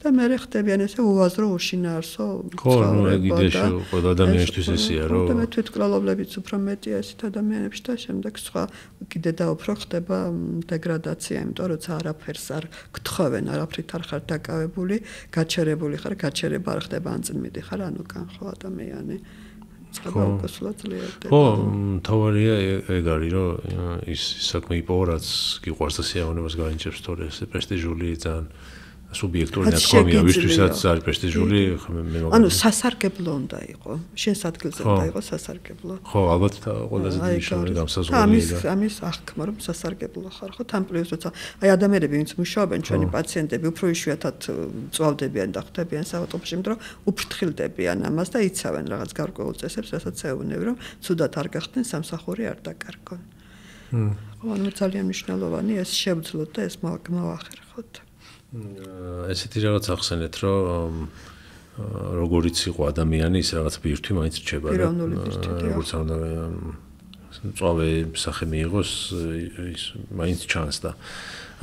და მე ხდებიან ესე უაზრო უშინაარსო ცხოვრება და ყველა ადამიანისთვის ესეა რომ და მე თვითმკვლელობლებიც უფრო მეტია ესეთ ადამიანებში და შემდეგ სხვა კიდე და უფრო ხდება დეგრადაცია, იმიტომ რომ არაფერს არ გთხოვენ, არაფრით არ ხარ დაკავებული, გაჩერებული ხარ, გაჩერება არ ხდება, ან წინ მიდიხარ, ან უკან ხო ადამიანი. ხო, თავარია ეგ არის, რომ ის საქმე იპოვა, რაც გიყვარს და სიამოვნებას განიჭებს, თორე ეს პრესტიჟული ძალიან სუბიექტური ნათქვამია, ვისთვისაც არის პრესტიჟული, ანუ სასარგებლო უნდა იყოს. შენს ადგილზე უნდა იყოს სასარგებლო. ხო, ალბათ ყველაზე დიდი შრომა გამსაზღვრულია. ამის აღქმა რომ სასარგებლო ხარ, ხო, თან პლუს როცა აი ადამიანები, ვინც მუშაობენ, ჩვენი პაციენტები უფრო იშვიათად წვავდებიან და ხვდებიან საავადმყოფოში, იმიტომ რომ უფრთხილდებიან ამას და იცავენ რაღაც გარკვეულ წესებს, რასაც ეუბნები, რომ ცუდად არ გახდნენ, სამსახური არ დაკარგონ. ანუ ძალიან მნიშვნელოვანი ეს შევძლოთ და ეს მოვახერხოთ. ესეთი რაღაც ახსენეთ, რომ როგორიც იყო ადამიანი, ის რაღაც ბირთვი მაინც რჩება. პიროვნული ბირთვი. როგორც უნდა მწვავე სახე მიიღოს ის მაინც ჩანს და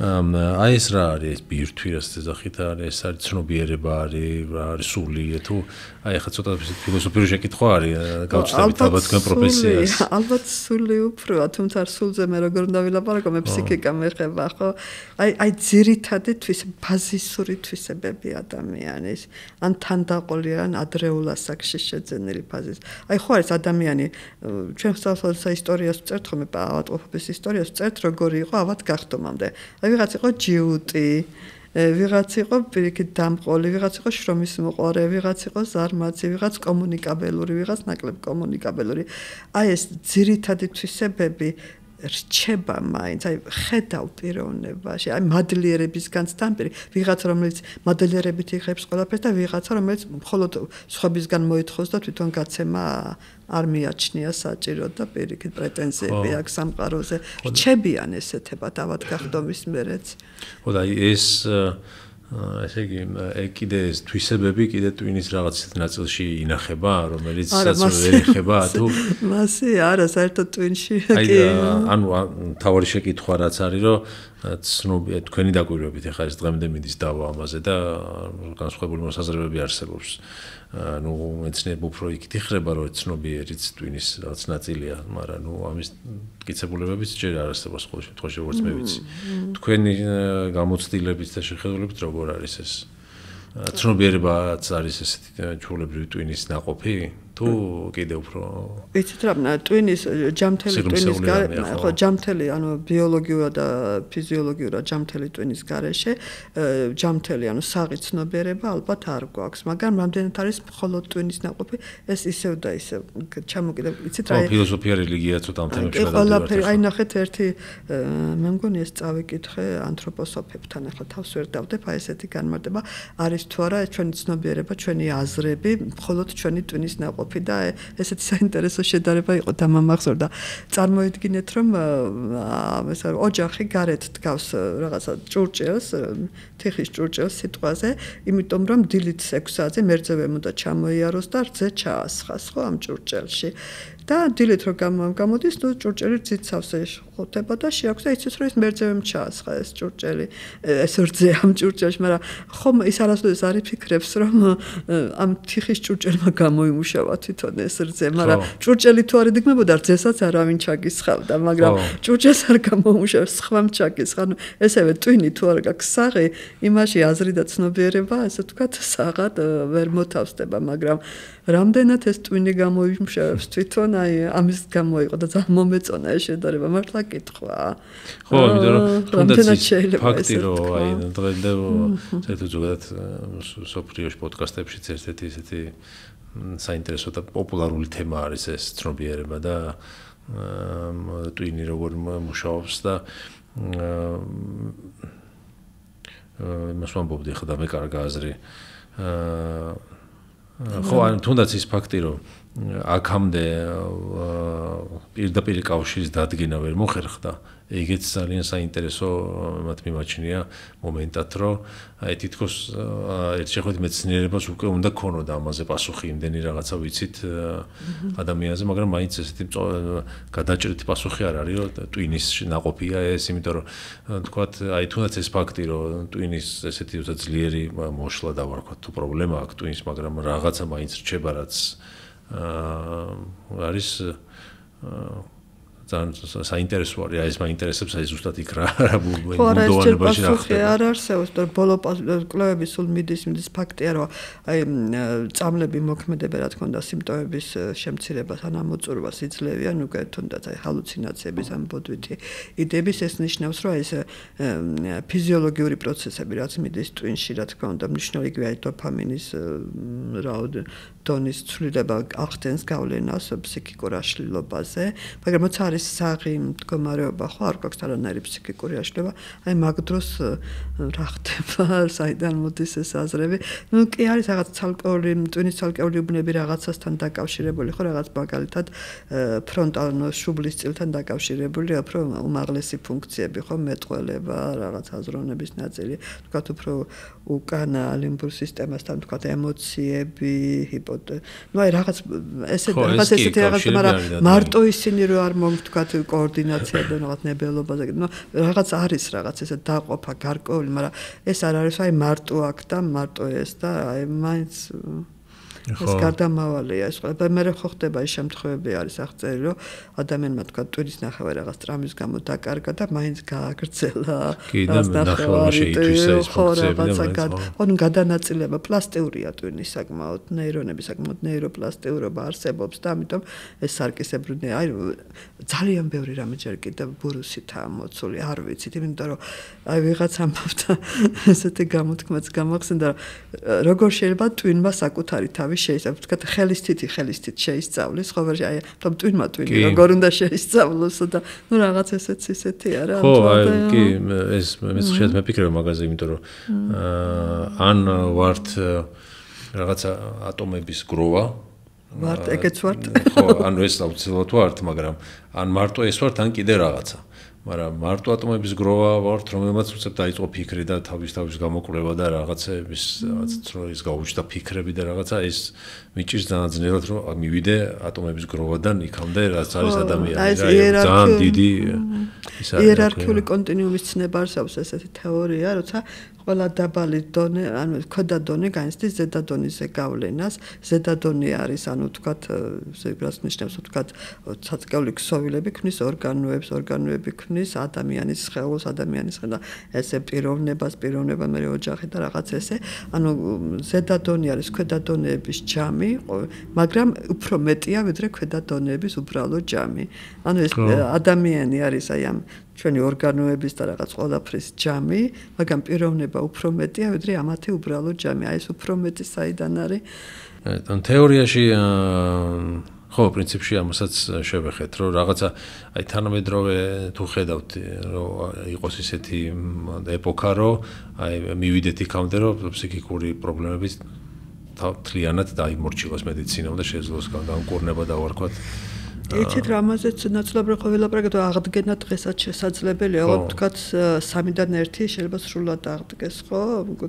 აი ეს რა არის ბირთვი რაც ეძახით არის ეს არის ცნობიერება არის სული თუ აი ახლა ცოტა ფილოსოფიური შეკითხვა არის გავჩნდებით ალბათ თქვენ პროფესიას ალბათ სული უფროა თუმცა სულზე მე როგორ უნდა ვილაპარაკო მე ფსიქიკა მეხება ხო აი ძირითადი ბაზისური თვისებები ადამიანის ან თანდაყოლი ან ადრეულ ასაკში შეძენილი ფაზის აი ხო არის ადამიანი ჩვენ ხსოვს ისტორიას ვწერთ ხოლმე ავადმყოფობის ისტორიას ვწერთ როგორი იყო ავადგახდომამდე აი ვიღაც იყო ჯიუტი ვიღაც იყო პირიქით დამყოლი ვიღაც იყო შრომის მოყვარე ვიღაც იყო ზარმაცი ვიღაც კომუნიკაბელური ვიღაც ნაკლებ კომუნიკაბელური აი ეს ძირითადი თვისებები რჩება მაინც აი ხედავ პიროვნებაში აი მადლიერებისგან სტამპერი ვიღაც რომელიც მადლიერებით იღებს ყველაფერს და ვიღაცა რომელიც მხოლოდ სხვებისგან მოითხოვს და თვითონ გაცემა არ მიაჩნია საჭიროდ და პირიქით პრეტენზიები აქვს სამყაროზე რჩებიან ესეთებად ავადგახდომის მერეც ხო და ეს ესე იგი კიდე ეს თვისებები კიდე ტვინის რაღაც ნაწილში ინახება რომელიც ვერ ეხება თუ მასე არა საერთოდ ტვინში კი ანუ თავი შეკითხვა რაც არის რომ ცნობია თქვენი დაკვირვებით ეხლა ეს დღემდე მიდის დავა ამაზე და განსხვავებული მოსაზრებები არსებობს ну მეცნიერები უფრო იქით იხრება რომ ცნობიერიც ტვინის რაღაც ნაწილია მაგრამ ну ამის მტკიცებულებებიც ჯერ არ არსებობს ყოველ შემთხვევაში როგორც მე ვიცი თქვენი გამოცდილებით და შეხედულებით როგორ არის ეს ცნობიერებაც არის ესეთი ჩვეულებრივი ტვინის ნაყოფი თუ კიდე უფრო იცით რა ტვინის ჯამთელი ტვინის ხო ჯამთელი ანუ ბიოლოგიურად და ფიზიოლოგიურად ჯამთელი ტვინის გარეშე ჯამთელი ანუ საღი ცნობიერება ალბათ არ გვაქვს მაგრამ რამდენად არის მხოლოდ ტვინის ნაყოფი ეს ისევ და ისევ ჩამოკიდებ იცით რა ფილოსოფია რელიგია ცოტა ამ თემებში გადავიდეთ აი ნახეთ ერთი მე მგონი ეს წავიკითხე ანთროპოსოფებთან ახლა თავს ვერ დავდებ აი ესეთი განმარტება არის თუ არა ჩვენი ცნობიერება ჩვენი აზრები მხოლოდ ჩვენი ტვინის ნაყოფი და ესეთი საინტერესო შედარება იყო და მომახსოვდა წარმოიდგინეთ რომ ეს ოჯახი გარეთ დგავს რაღაცა ჭურჭელს თიხის ჭურჭელს სიტყვაზე იმიტომ რომ დილით 6 საათზე მერძევე უნდა ჩამოიაროს და რძე ჩაასხას ხო ამ ჭურჭელში და დილით რომ გამოდის ნუ ჭურჭელი ძიცავს ხოთება და შეაქვს და იცის რომ ეს მერძევემ ჩაასხა ეს ჭურჭელი ეს რძე ამ ჭურჭელში მაგრამ ხომ ის არასოდეს არ იფიქრებს რომ ამ თიხის ჭურჭელმა გამოიმუშავა თვითონ ეს რძე მაგრამ ჭურჭელი თუ არ იდიგმებოდა რძესაც არავინ ჩაგისხავდა მაგრამ ჭურჭელს არ გამოიმუშავებს სხვამ ჩაგისხა ნუ ესევე ტვინი თუ არ გაქვს საღი იმაში აზრი და ცნობიერება ასე ვთქვათ საღად ვერ მოთავსდება მაგრამ რამდენად ეს ტვინი გამოიმუშავებს თვითონ აი ამის გამო იყო და ძალიან მომეწონა ეს შედარება მართლა კითხვა ხო იმიტომ რომ თუნდაც ფაქტი რომ აი დღემდე საერთოდ ზოგადად სოფლიოში პოდკასტებშიც ერთ-ერთი ესეთი საინტერესო და პოპულარული თემა არის ეს ცნობიერება და ტვინი როგორ მუშაობს და მას ვამბობდი ხა და მე კარგი აზრი ხო ან თუნდაც ის ფაქტი რომ აქამდე პირდაპირ კავშირის დადგენა ვერ მოხერხდა ეგეც ძალიან საინტერესო მათ მიმაჩნია მომენტად რომ აი თითქოს ერთ შეხვედრით მეცნიერებას უკვე უნდა ქონოდა ამაზე პასუხი იმდენი რაღაცა ვიცით ადამიანზე მაგრამ მაინც ესეთი გადაჭრითი პასუხი არ არის რომ ტვინის ნაყოფია ეს იმიტომ რომ თქვათ აი თუნდაც ეს ფაქტი რომ ტვინის ესეთი ძლიერი მოშლა და ვარქვათ თუ პრობლემა აქვს ტვინის მაგრამ რაღაცა მაინც რჩება რაც არის ძალიან საინტერესო არის ეს მაინტერესებს აი ზუსტად იქ რა ბუნდოვანებაში რა ხდება არ არსებობს და ბოლო კვლევები სულ მიდის ფაქტია რომ აი წამლები მოქმედება რა თქმა უნდა სიმპტომების შემცირებას ან ამოწურვას იძლევიან უკვე თუნდაც აი ჰალუცინაციების ან ბოდვითი იდეების ეს ნიშნავს რომ ეს ფიზიოლოგიური პროცესები რაც მიდის ტვინში რა თქმა უნდა მნიშვნელოვანია აი დოფამინის დონის ცვლილება ახდენს გავლენას ფსიქიკურ აშლილობაზე მაგრამ რაც არის საღი მდგომარეობა ხო არ გვაქვს არანაირი ფსიქიკური აშლილობა აი მაგ დროს რა ხდება საიდან მოდის ეს აზრები ნუ კი არის რაღაც ცალკეული ტვინის ცალკეული უბნები რაღაცასთან დაკავშირებული ხო რაღაც მაგალითად ფრონტალურ შუბლის წილთან დაკავშირებული უფრო უმაღლესი ფუნქციები ხო მეტყველება რაღაც აზროვნების ნაწილი თქვათ უფრო უკანა ლიმბურ სისტემასთან თქვათ ემოციები ველაპარაკოთ. ნუ აი რაღაც ესეთი რაღაც, მაგრამ მარტო ისინი რო არ მოგთქვათ კოორდინაცია და რაღაც ნებელობაზე. ნუ რაღაც არის რაღაც ესა დაყოფა გარკვეული, მაგრამ ეს არ არის აი მარტო აქ და მარტო ეს და აი მაინც ეს გარდამავალია ეს ყველა. მე ხო ხდება ის შემთხვევები არის აღწერილი, რომ ადამიანმა თქვა ტვინის ნახევარი რაღაც ტრამვის გამო დაკარგა და მაინც გააგრძელა. კიდევ ნახევარი შეითვისა ეს ფუნქციები. ანუ გადანაწილება პლასტიურია ტვინის საკმაოდ, ნეირონები საკმაოდ ნეიროპლასტიურობა არსებობს და ამიტომ ეს სარკისებრნი აი ძალიან ბევრი რამე ჯერ კიდევ ბურუსითაა მოცული, არ ვიცით, იმიტომ რომ აი ვიღაც ამბობდა ესეთი გამოთქმაც გამახსენდა, როგორ შეიძლება ტვინმა საკუთარი თავი შეიძლება თქვა ხელისტით შეისწავლის, ხო ვერ აი თომ ტვინმა ტვინი როგორ უნდა შეისწავლოსო და ნუ რაღაც ესეთი არა. ხო, აი კი ეს მე შეიძლება მეკითხება მაგაზე, იმიტომ რომ ან ვართ რაღაცა ატომების გროვა ვართ, ეგეც ვართ. ხო, ანუ ეს აუცილებლად ვართ, მაგრამ ან მარტო ეს ვართ, ან კიდე რაღაცა. მაგრამ მარტო ატომების გროვა ვართ, რომელმაც უცებ დაიწყო ფიქრი და თავის გამოკვლევა და რაღაცების ის გაუჩნდა ფიქრები და რაღაცა ეს მიჭირს ძალიან ძნელად რომ მივიდე ატომების გროვადან იქამდე რაც არის ადამიანი რა ძალიან დიდი ის არის იერარქიული კონტინუუმის ცნება არსებობს ესეთი თეორია, როცა ყველა დაბალი დონე, ანუ ქვედა დონე განიცდის ზედა დონეზე გავლენას. ზედა დონე არის, ანუ თქვათ, ზეგრას ნიშნავს, თქვათ, საწკეული ქსოვილები ქმნის ორგანოებს, ორგანოები ქმნის ადამიანის სხეულს, ადამიანის და ესე პიროვნება მე ოჯახი და რაღაც ესე. ანუ ზედა დონე არის ქვედა დონეების ჯამი, მაგრამ უფრო მეტია ვიდრე ქვედა დონეების უბრალო ჯამი. ანუ ეს ადამიანი არის აი ამ ჩვენი ორგანოების და რაღაც ყველაფრის ჯამი, მაგრამ პიროვნება უფრო მეტია ვიდრე ამათი უბრალო ჯამი. აი ეს უფრო მეტი საიდან არის? ან თეორიაში ხო, პრინციპში ამასაც შევეხეთ, რომ რაღაცა აი თანამედროვე თუ ხედავთ, რომ იყოს ისეთი ეპოქა, რომ აი მივიდეთ იქამდე, რომ ფსიქიკური პრობლემებით თლიანად დაიმორჩილოს მედიცინა და შეძლოს განკურნება და ვარქვათ. იცით რა ამაზეც ნაცვლად ხო ველაპარაკეთ, აღდგენა დღესაც შესაძლებელია, ხო თქვათ 3-დან 1 შეიძლება სრულად აღდგეს, ხო?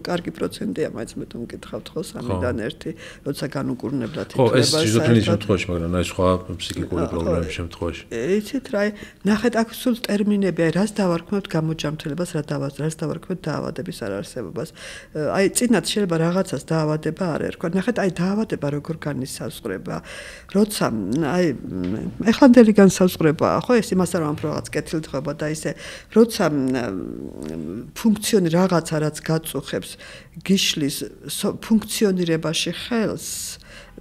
კარგი პროცენტია, მაინც მე თუ მკითხავთ, ხო 3-დან 1, როცა განუკურნებლად იქნება. ხო, ეს შიზოფრენის შემთხვევაში, მაგრამ აი სხვა ფსიქიკური პრობლემების შემთხვევაში. იცით რა, ნახეთ აქ სულ ტერმინები, აი რას დავარქმევთ გამოჯამთრებას, რას დავარქმევთ დაავადების არარსებობას. აი წინათ შეიძლება რაღაცას დაავადება არ ერქვა. ნახეთ, აი დაავადება როგორ განისაზღვრება. როცა აი ეხლანდელი განსაზღვრებაა, ხო, ეს იმასთან რომ რაღაც კეთილ ხება და ისე, როცა ფუნქციონი რაღაცა რაც გაწუხებს გიშლის ფუნქციონირებაში ხელს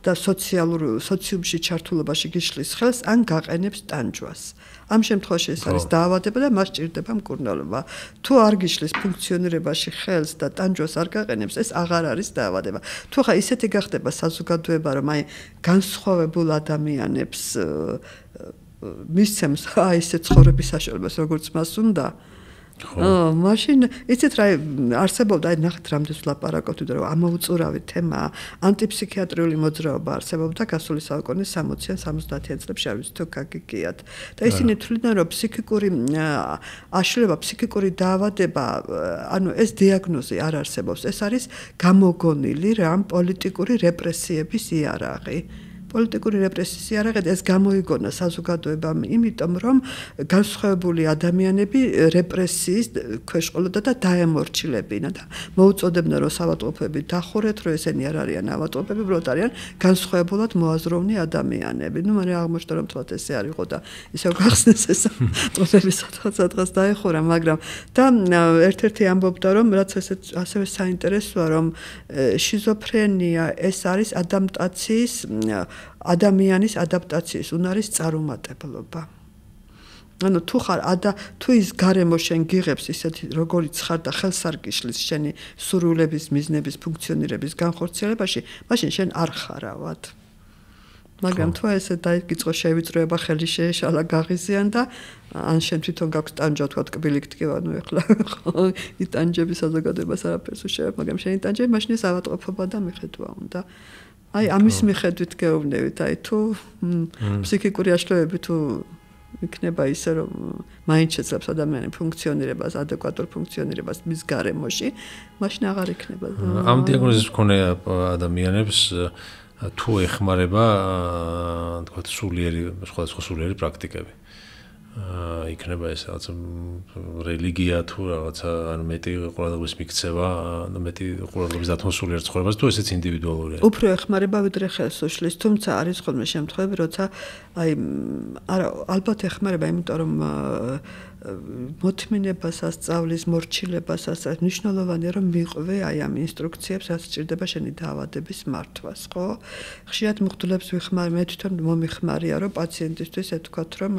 და სოციუმში ჩართულობაში გიშლის ხელს, ან გაყენებს ტანჯვას. ამ შემთხვევაში ეს არის დაავადება და მას ჭირდება მკურნალობა. თუ არ გიშლის ფუნქციონირებაში ხელს და ტანჯვას არ გაყენებს, ეს აღარ არის დაავადება. თუ ხა ისეთი გახდება საზოგადოება, რომ აი განსხვავებულ ადამიანებს მისცემს აი ესე ცხოვრების საშუალებას, როგორც მას უნდა. მაშინ იცით რა არსებობდა აი ნახეთ რამდენს ვლაპარაკობთ რომ ამოუწურავი თემაა ანტიფსიქიატრიული მოძრაობა არსებობდა გასული საუკუნის 60-იან 70-იან წლებში არ ვიცი თუ გაგიგიათ და ისინი თვლიდნენ რომ ფსიქიკური აშლილობა ფსიქიკური დაავადება ანუ ეს დიაგნოზი არ არსებობს ეს არის გამოგონილი რამ პოლიტიკური რეპრესიების იარაღი პოლიტიკური რეპრესიის იარაღი ეს გამოიგონა საზოგადოებამ იმიტომ რომ განსხვავებული ადამიანები რეპრესიის ქვეშ ყოლოდა და დაემორჩილებინა და მოუწოდებდნენ რომ ავადმყოფები დახურეთ რომ ესენი არ არიან ავადმყოფები უბრალოდ არიან განსხვავებულად მოაზროვნე ადამიანები ნუ მე აღმოჩნდა რომ თქო ესე არ იყო და ისევ გახსნეს ეს ავადმყოფები სადღაც დაეხურა მაგრამ და ერთ-ერთი ამბობდა რომ რაც ასევე საინტერესოა რომ შიზოფრენია ეს არის ადაპტაციის ადამიანის ადაპტაციის უნარის წარუმატებლობა. ანუ თუ ის გარემო შენ გიღებს ისეთი როგორიც ხარ და ხელს არ გიშლის შენი სურვილების, მიზნების, ფუნქციონირების განხორციელებაში, მაშინ შენ არ ხარავად. მაგრამ თუ ესე დაიწყო შევიწროება ხელი შეეშალა გაღიზიან და ან შენ თვითონ გაქვს ტანჯვა თქვა კბილი გტკივა ნუ ეხლა იტანჯები საზოგადოებას არაფერს უშევებ, მაგრამ შენი ტანჯები მაშინ ეს ავადმყოფობა და მიხედვა უნდა. აი ამის მიხედვით გეუბნებით, აი თუ ფსიქიკური აშლილობები თუ იქნება ისე რომ მაინც შეძლებს ადამიანი ფუნქციონირებას, ადეკვატურ ფუნქციონირებას მის გარემოში, მაშინ აღარ იქნება. ამ დიაგნოზის მქონე ადამიანებს თუ ეხმარება თქვათ სხვადასხვა სულიერი პრაქტიკები. იქნება ეს რაღაც რელიგია თუ რაღაცა ანუ მეტი ყურადღების მიქცევა, მეტი ყურადღების დათმობა სულიერ ცხოვრებას თუ ესეც ინდივიდუალურია. უფრო ეხმარება ვიდრე ხელს უშლის, თუმცა არის ხოლმე შემთხვევები, როცა არა ალბათ ეხმარება, იმიტომ რომ მოთმინებასაც, სწავლის მორჩილებასაც მნიშვნელოვანია რომ მიყვე ამ ინსტრუქციებს, რაც სჭირდება შენი დაავადების მართვას, ხო? ხშირად მღვდლებს ვიხმარ, მე თვითონ მომიხმარია, რომ პაციენტისთვის ეთქვათ, რომ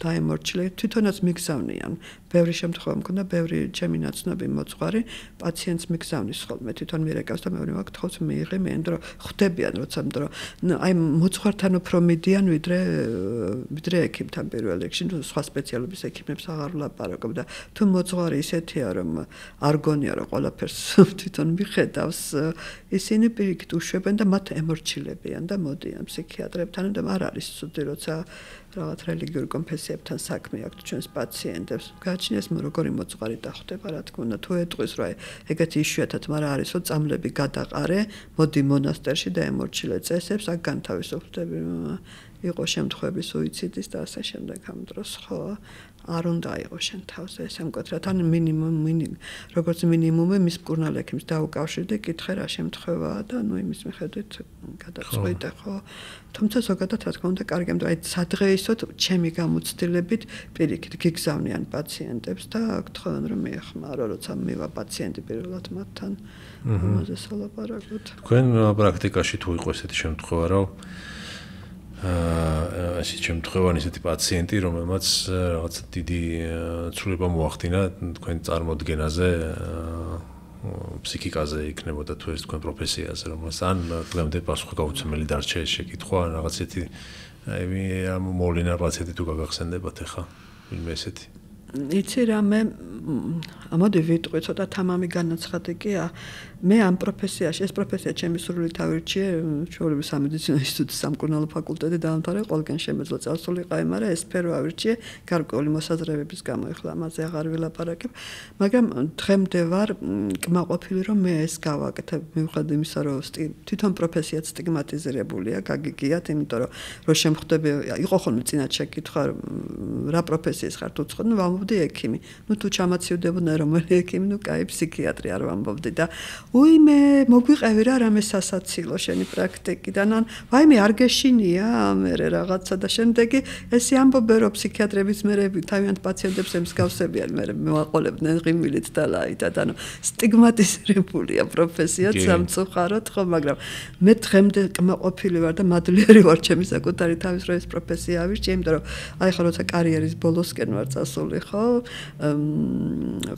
დაემორჩილე, თვითონაც მიგზავნიან. ბევრი შემთხვევა მქონდა, ბევრი ჩემი ნაცნობი მოძღვარი პაციენტს მიგზავნის ხოლმე, თვითონ მირეკავს და მეორე მაგთხოვს მიიღე, მე დრო ხვდებიან, როცა დრო აი მოძღვართან უფრო მიდიან ვიდრე ექიმთან პირველ რიგში, სხვა სპეციალობის ექიმებს აღარ ვლაპარაკობ და თუ მოძღვარი ისეთია, რომ არ გონია, რომ ყველაფერს თვითონ მიხედავს, ისინი პირიქით უშვებენ და მათ ემორჩილებიან და მოდიან ფსიქიატრებთან და არ არის ცუდი, როცა რაღაც რელიგიურ კონფესიებთან საქმე აქვს ჩვენს პაციენტებს. გააჩნიეს როგორი მოძღვარი დახვდება, რა თქმა უნდა, თუ ეტყვის, რომ ეგეთი იშვიათად, მაგრამ არის, რომ წამლები გადაყარე, მოდი მონასტერში და ემორჩილე წესებს, აქ განთავისუფლდები. იყო შემთხვევები სუიციდის და ასე შემდეგ ამ დროს, ხო? არ უნდა იყოს შენ თავზე ესე მკვეთრად, ან როგორც მინიმუმი მის მკურნალ ექიმს დაუკავშირდი, კითხე რა შემთხვევაა და ნუ იმის მიხედვით გადაწყვეტე, ხო? თუმცა ზოგადად რა თქმა უნდა, კარგი, მაგრამ აი სადღეისოდ ჩემი გამოცდილებით პირიქით გიგზავნიან პაციენტებს და გთხოვენ რომ მიეხმარო, როცა მივა პაციენტი პირველად მათთან ამაზე სალაპარაკოთ. თქვენ პრაქტიკაში თუ იყო ესეთი შემთხვევა, რომ ასეთ შემთხვევაში ესეთი პაციენტი, რომელმაც რაღაც დიდი ცვლილება მოახდინა თქვენ წარმოდგენაზე, ფსიქიკაზე იქნებოდა თუ ეს თქვენ პროფესიაზე, რომელსაც ან დღემდე პასუხი გაუცემელი დარჩა ეს შეკითხვა, ან რაღაც ესეთი ამ მოვლენა პაციენტი თუ გაგახსენდებათ ახლა, ვინმე ესეთი. იცი რა მე მოდი ვიტყვი ცოტა თამამი განაცხადი კი მე ამ პროფესიაში ეს პროფესია ჩემი სრულად ავირჩიე ჩვეულებრივ სამედიცინო ინსტიტუტის სამკურნალო ფაკულტეტი დაამთავრე ყველგან შემეძლო წასულიყავი მაგრამ ეს სფერო ავირჩიე გარკვეული მოსაზრებების გამო ეხლა ამაზე აღარ ვილაპარაკებ მაგრამ დღემდე ვარ კმაყოფილი რომ მე ეს გავაკეთებ მიუხედავად იმისა რომ თვითონ პროფესიაც სტიგმატიზირებულია გაგიგიათ იმიტომ რომ შემხვდები იყო ხოლმე წინათ შეკითხვა რა პროფესიის ხართ უცხო ნუ ვამბობდი ექიმი ნუ თუ ჩამაცივდებოდნენ რომელი ექიმი ნუ კაი ფსიქიატრი არ ვამბობდი და უიმე მოგვიყევი რა რამე სასაცილო შენი პრაქტიკიდან ან ვაიმე არ გეშინია მე რაღაცა და შემდეგი ესე ამბობენ რომ ფსიქიატრების მერები თავიანთ პაციენტებს ემსგავსებიან მე მოვაყოლებდნენ ღიმილით და ლაიტად ანუ სტიგმატიზირებულია პროფესია სამწუხაროდ ხო მაგრამ მე დღემდე კმაყოფილი ვარ და მადლიერი ვარ ჩემი საკუთარი თავის რომ ეს პროფესია ავირჩიე იმიტომ რომ აი ხო როცა კარიერის ბოლოსკენ ვარ წასული ხო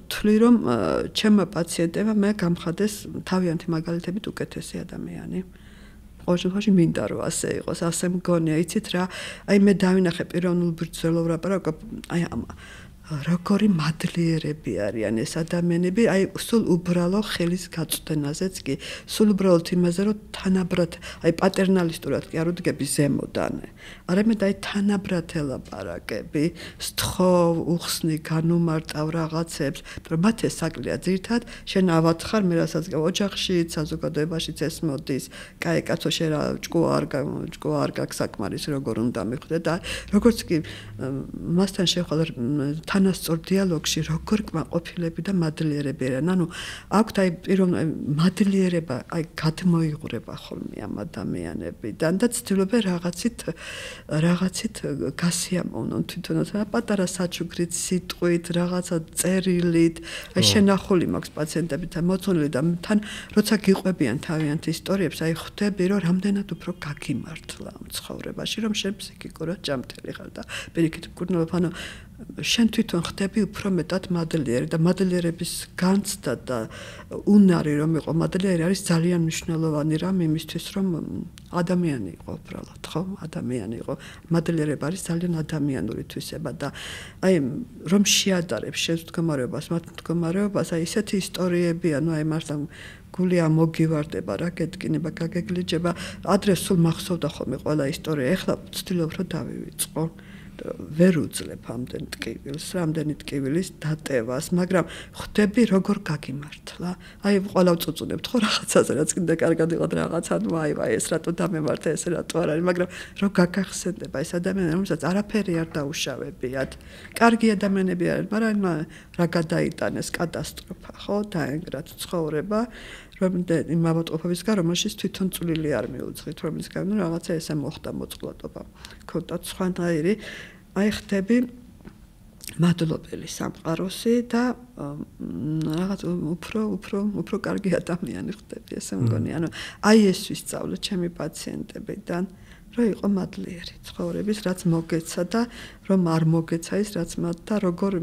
ვთვლი რომ ჩემმა პაციენტებმა მე გამხადეს თავიანთი მაგალითებით უკეთესი ადამიანი. ყოველ შემთხვევაში მინდა რომ ასე იყოს, ასე მგონია, იცით რა, აი მე დავინახე პიროვნულ ბრძოლას ვლაპარაკობ, აი როგორი მადლიერები არიან ეს ადამიანები, აი სულ უბრალო ხელის გაწვდენაზეც კი, სულ უბრალოდ იმაზე რომ თანაბრად, აი პატერნალისტურად კი არ უდგები ზემოდან. არამედ აი თანაბრად ელაპარაკები, სთხოვ, უხსნი, განუმარტავ რაღაცებს, რომ მათ ეს საკლია ძირთად, შენ ავათხარ მე რასაც ოჯახში, საზოგადოებაშიც ეს მოდის, კაი კაცო შენ რა ჭკუა არ გაქვს საკმარისი როგორ უნდა მიხვდე და როგორც კი მასთან შეხვალ თანასწორ დიალოგში როგორ კმაყოფილები და მადლიერები არიან. ანუ აქვთ აი პიროვნული მადლიერება, აი გადმოიღურება ხოლმე ამ ადამიანებიდან და ცდილობენ რაღაცით გასიამოვნონ თვითონაც პატარა საჩუქრით, სიტყვით, რაღაცა წერილით, აი შენახული მაქვს პაციენტებთან მოცონილი და თან როცა გიყვებიან თავიანთ ისტორიებს, აი ხვდები რომ რამდენად უფრო გაგიმართლა ამ ცხოვრებაში, რომ შენ ფსიქიკურად ჯანმრთელი ხარ და პირიქით მკურნალობ, ანუ შენ თვითონ ხდები უფრო მეტად მადლიერი და მადლიერების განცდა და უნარი რომ იყო მადლიერი არის ძალიან მნიშვნელოვანი რამ იმისთვის რომ ადამიანი იყო უბრალოდ ხო ადამიანი იყო მადლიერება არის ძალიან ადამიანური თვისება და აი რომ შეადარებს შენს მდგომარეობას მათ მდგომარეობას აი ესეთი ისტორიები ანუ აი მართლა გული ამოგივარდება რა გეტკინება გაგეგლიჯება ადრე სულ მახსოვდა ხოლმე ყველა ისტორია ეხლა ვცდილობ რომ დავივიწყო ვერ უძლებ ამდენ ტკივილს, რამდენი ტკივილის დატევას, მაგრამ ხვდები როგორ გაგიმართლა. აი ყველა ვწუწუნებთ ხო რაღაცაზე, რაც კიდე კარგად იყოთ რაღაცა, ნუ აი ეს რატო დამემართე, ეს რატო არ არის, მაგრამ რო გაგახსენდება ეს ადამიანები, რომელსაც არაფერი არ დაუშავებიათ. კარგი ადამიანები არიან, მაგრამ რა გადაიტანეს კატასტროფა, ხო, დაენგრათ ცხოვრება. იმ ავადმყოფობის გარ, რომელშიც თვითონ წვლილი არ მიუძღით, რომელიც გამო რაღაცა ესე მოხდა მოწყვლადობა. ქონდათ სხვანაირი, აი ხდები მადლობელი სამყაროსი და რაღაც უფრო კარგი ადამიანი ხდები, ესე მგონი. ანუ აი ეს ვისწავლე ჩემი პაციენტებიდან, რომ იყო მადლიერი ცხოვრების, რაც მოგეცა და რომ არ მოგეცა ის, რაც მათ და როგორ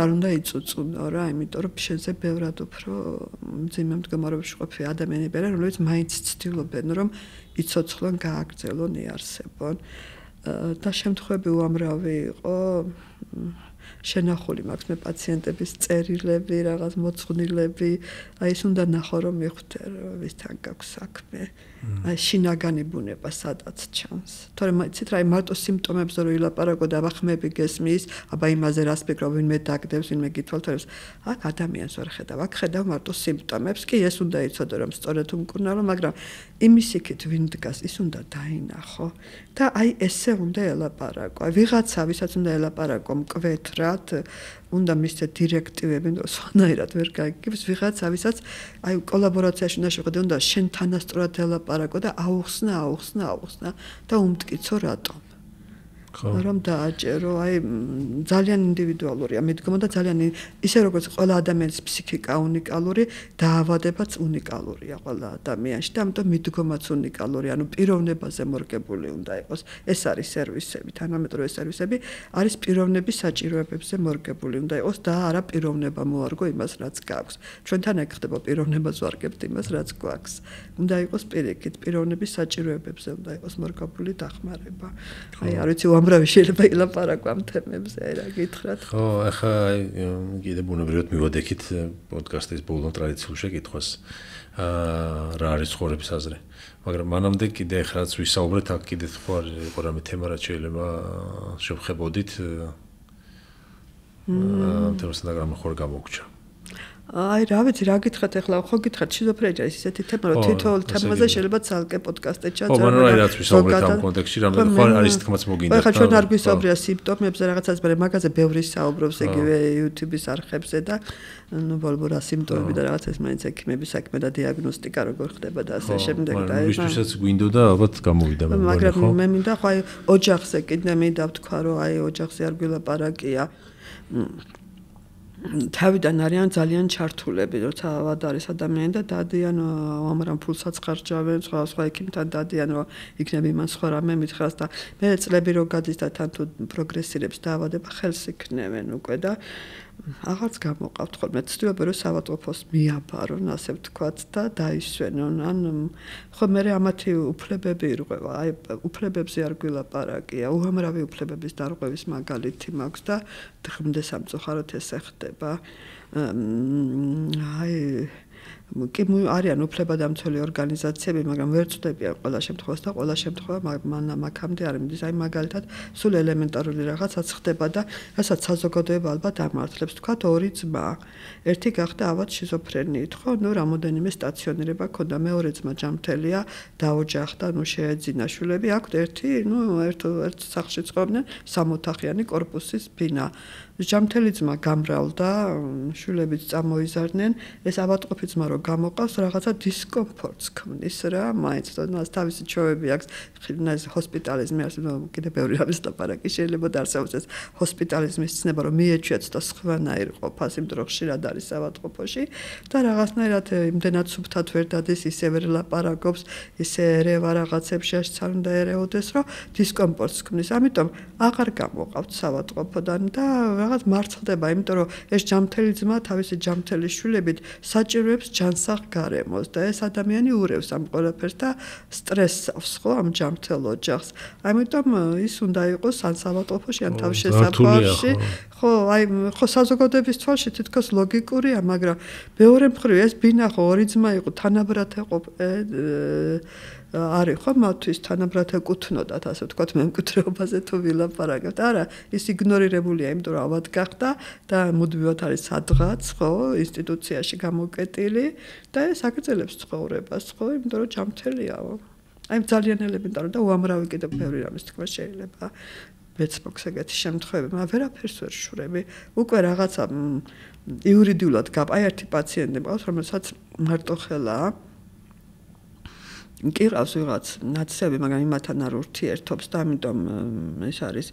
არ უნდა იწუწუნო რა, იმიტომ რომ შენზე ბევრად უფრო მძიმე მდგომარეობაში ყოფილი ადამიანები არიან, რომლებიც მაინც ცდილობენ, რომ იცოცხლონ, გააგრძელონ, იარსებონ. და შემთხვევები უამრავი იყო, შენახული მაქვს მე პაციენტების წერილები, რაღაც მოძღვნილები, აი ეს უნდა ნახო რომ მიხვდე ვისთან გაქვს საქმე. აი შინაგანი ბუნება სადაც ჩანს. თორემ იცით რა, აი მარტო სიმპტომებზე რო ილაპარაკო და ახმები გესმის, აბა იმაზე რას ფიქრობ, ვინმე დაგდებს, ვინმე გითვალთვალებს. აქ ადამიანს ვერ ხედავ, აქ ხედავ მარტო სიმპტომებს. კი ეს უნდა იცოდე რომ სწორედ უმკურნალო, მაგრამ იმის იქით ვინ დგას, ის უნდა დაინახო. და აი ესე უნდა ელაპარაკო. აი ვიღაცა, ვისაც უნდა ელაპარაკო მკვეთრად, უნდა მისცეთ დირექტივები, რომ სხვანაირად ვერ გაიგებს ვიღაცა, ვისაც აი კოლაბორაციაში უნდა შეხვდე, უნდა შენ თანასწორად ელაპარაკო და აუხსნა და უმტკიცო რატომ. რომ დააჭერო, აი ძალიან ინდივიდუალურია მიდგომა და ძალიან ისე როგორც ყველა ადამიანის ფსიქიკა უნიკალური, დაავადებაც უნიკალურია ყველა ადამიანში და ამიტომ მიდგომაც უნიკალური, ანუ პიროვნებაზე მორგებული უნდა იყოს. ეს არის სერვისები, თანამედროვე სერვისები არის პიროვნების საჭიროებებზე მორგებული უნდა იყოს და არა პიროვნება მოარგო იმას, რაც გაქვს. ჩვენთან ეგ ხდება, პიროვნებას ვარგებთ იმას, რაც გვაქვს. უნდა იყოს პირიქით, პიროვნების საჭიროებებზე უნდა იყოს მორგებული დახმარება. აი არ ვიცი უამრავი შეიძლება ილაპარაკო ამ თემებზე, აი რა გითხრათ. ხო, ახლა კიდე ბუნებრივად მივადექით პოდკასტის ბოლო ტრადიციულ შეკითხვას. რა არის ცხოვრების აზრი? მაგრამ მანამდე კიდე ახლა რაც ვისაუბრეთ, აქ კიდე ხო არის იყო რამე თემა, რაც შეიძლება შევხებოდით. თემასთან დაგრამ ხوار გამოგჩა. აი რა ვიცი რა გითხრათ ახლა ხო გითხრათ შიზოფრენია ის ისეთი თემა რომ თითოეულ თემაზე შეიძლება ცალკე პოდკასტი ჩაწერო. ხო მაგრამ აი რაც ვისაუბრეთ ამ კონტექსტში რამდენი ხო არის თქმაც მოგინდა. ხო ჩვენ არ გვისაუბრია სიმპტომებზე რაღაცას, მაგრამ მაგაზე ბევრი საუბრობს იგივე YouTube-ის არხებზე და ნუ ბოლბურა სიმპტომები და რაღაც ეს მაინც ექიმების საქმე და დიაგნოსტიკა როგორ ხდება და ასე შემდეგ და ეს ვისაც გვინდოდა ალბათ გამოვიდა მე მგონი ხო. მაგრამ მე მინდა ხო აი ოჯახზე კიდე მინდა ვთქვა რომ აი ოჯახზე არ გვილაპარაკია. თავიდან არიან ძალიან ჩართულები, როცა ავად არის ადამიანი და დადიან ამრამ ფულსაც ხარჯავენ, სხვა ექიმთან დადიან, რომ იქნებ იმან სხვა რამე მითხრას და მე წლები რო გადის და თან თუ პროგრესირებს დაავადება, ხელს იქნევენ უკვე და აღარც გამოყავთ ხოლმე ცდილობენ რომ საავადმყოფოს მიაბარონ, ასე ვთქვათ და დაისვენონ, ან ხო მე ამათი უფლებები ირღვევა, აი უფლებებზე არ გვილაპარაკია, უამრავი უფლებების დარღვევის მაგალითი მაქვს და დღემდე სამწუხაროდ ესე ხდება. აი კი არიან უფლებადამცველი ორგანიზაციები, მაგრამ ვერ წვდებიან ყველა შემთხვევას და ყველა შემთხვევა მაგამდე არ მიდის. აი მაგალითად, სულ ელემენტარული რაღაცაც ხდება და რასაც საზოგადოება ალბათ ამართლებს, თქვათ ორი ძმა. ერთი გახდა ავად შიზოფრენიით, ხო, ნუ რამოდენიმე სტაციონირება ქონდა, მეორე ძმა ჯამთელია, დაოჯახდა, ნუ შეეძინა შვილები, აქვთ ერთი, ნუ ერთ სახლში ცხოვრობდნენ, 3 ოთახიანი კორპუსის ბინა. ჯამთელი ძმა გამრავლდა, შვილებიც წამოიზარდნენ, ეს ავადმყოფი ძმა რო გამოყავს რაღაცა დისკომფორტს ქმნის რა, მაინც თავისი ჩვევები აქვს, ხილნას ჰოსპიტალიზმი არის, კიდე ბევრი რამის ლაპარაკი შეიძლება დაარსებოს ეს ჰოსპიტალიზმის ცნება, რომ მიეჩვიათ და სხვანაირ ყოფას, იმიტომ რომ ხშირად არის ავადმყოფოში და რაღაცნაირად იმდენად სუფთად ვერ დადის, ისე ვერ ლაპარაკობს, ისე ერევა რაღაცებში არ უნდა ერეოდეს, რომ დისკომფორტს ქმნის. ამიტომ აღარ გამოყავთ ავადმყოფოდან და რაღაც მარცხდება, იმიტომ რომ ეს ჯამთელი ძმა თავისი ჯამთელი შვილებით საჭიროებს ჯანსაღ გარემოს და ეს ადამიანი ურევს ამ ყველაფერს და სტრესავს ხო ამ ჯამთელ ოჯახს. ამიტომ ის უნდა იყოს ან საავადმყოფოში, ან თავშესაფარში. ხო, აი ხო საზოგადოების თვალში თითქოს ლოგიკურია, მაგრამ მეორე მხრივ ეს ბინა ხო ორი ძმა იყო თანაბრად ეყო არის ხო მათთვის თანაბრად ეკუთვნოდათ, ასე ვთქვათ, მემკვიდრეობაზე თუ ვილაპარაკებთ. არა, ის იგნორირებულია, იმიტომ რომ ავად გახდა და მუდმივად არის სადღაც, ხო, ინსტიტუციაში გამოკეტილი და ეს აგრძელებს ცხოვრებას, ხო, იმიტომ რომ ჯამთელიაო. აი ძალიან ელემენტარული და უამრავი კიდევ ბევრი რამის თქმა შეიძლება. მეც მოქვს ეგეთი შემთხვევები, მაგრამ ვერაფერს ვერ შურები. უკვე რაღაცა იურიდიულად აი ერთი პაციენტი მყავს, რომელსაც მარტოხელაა. კი ყავს ვიღაც ნაცსები, მაგრამ იმათთან არ ურთიერთობს და ამიტომ ეს არის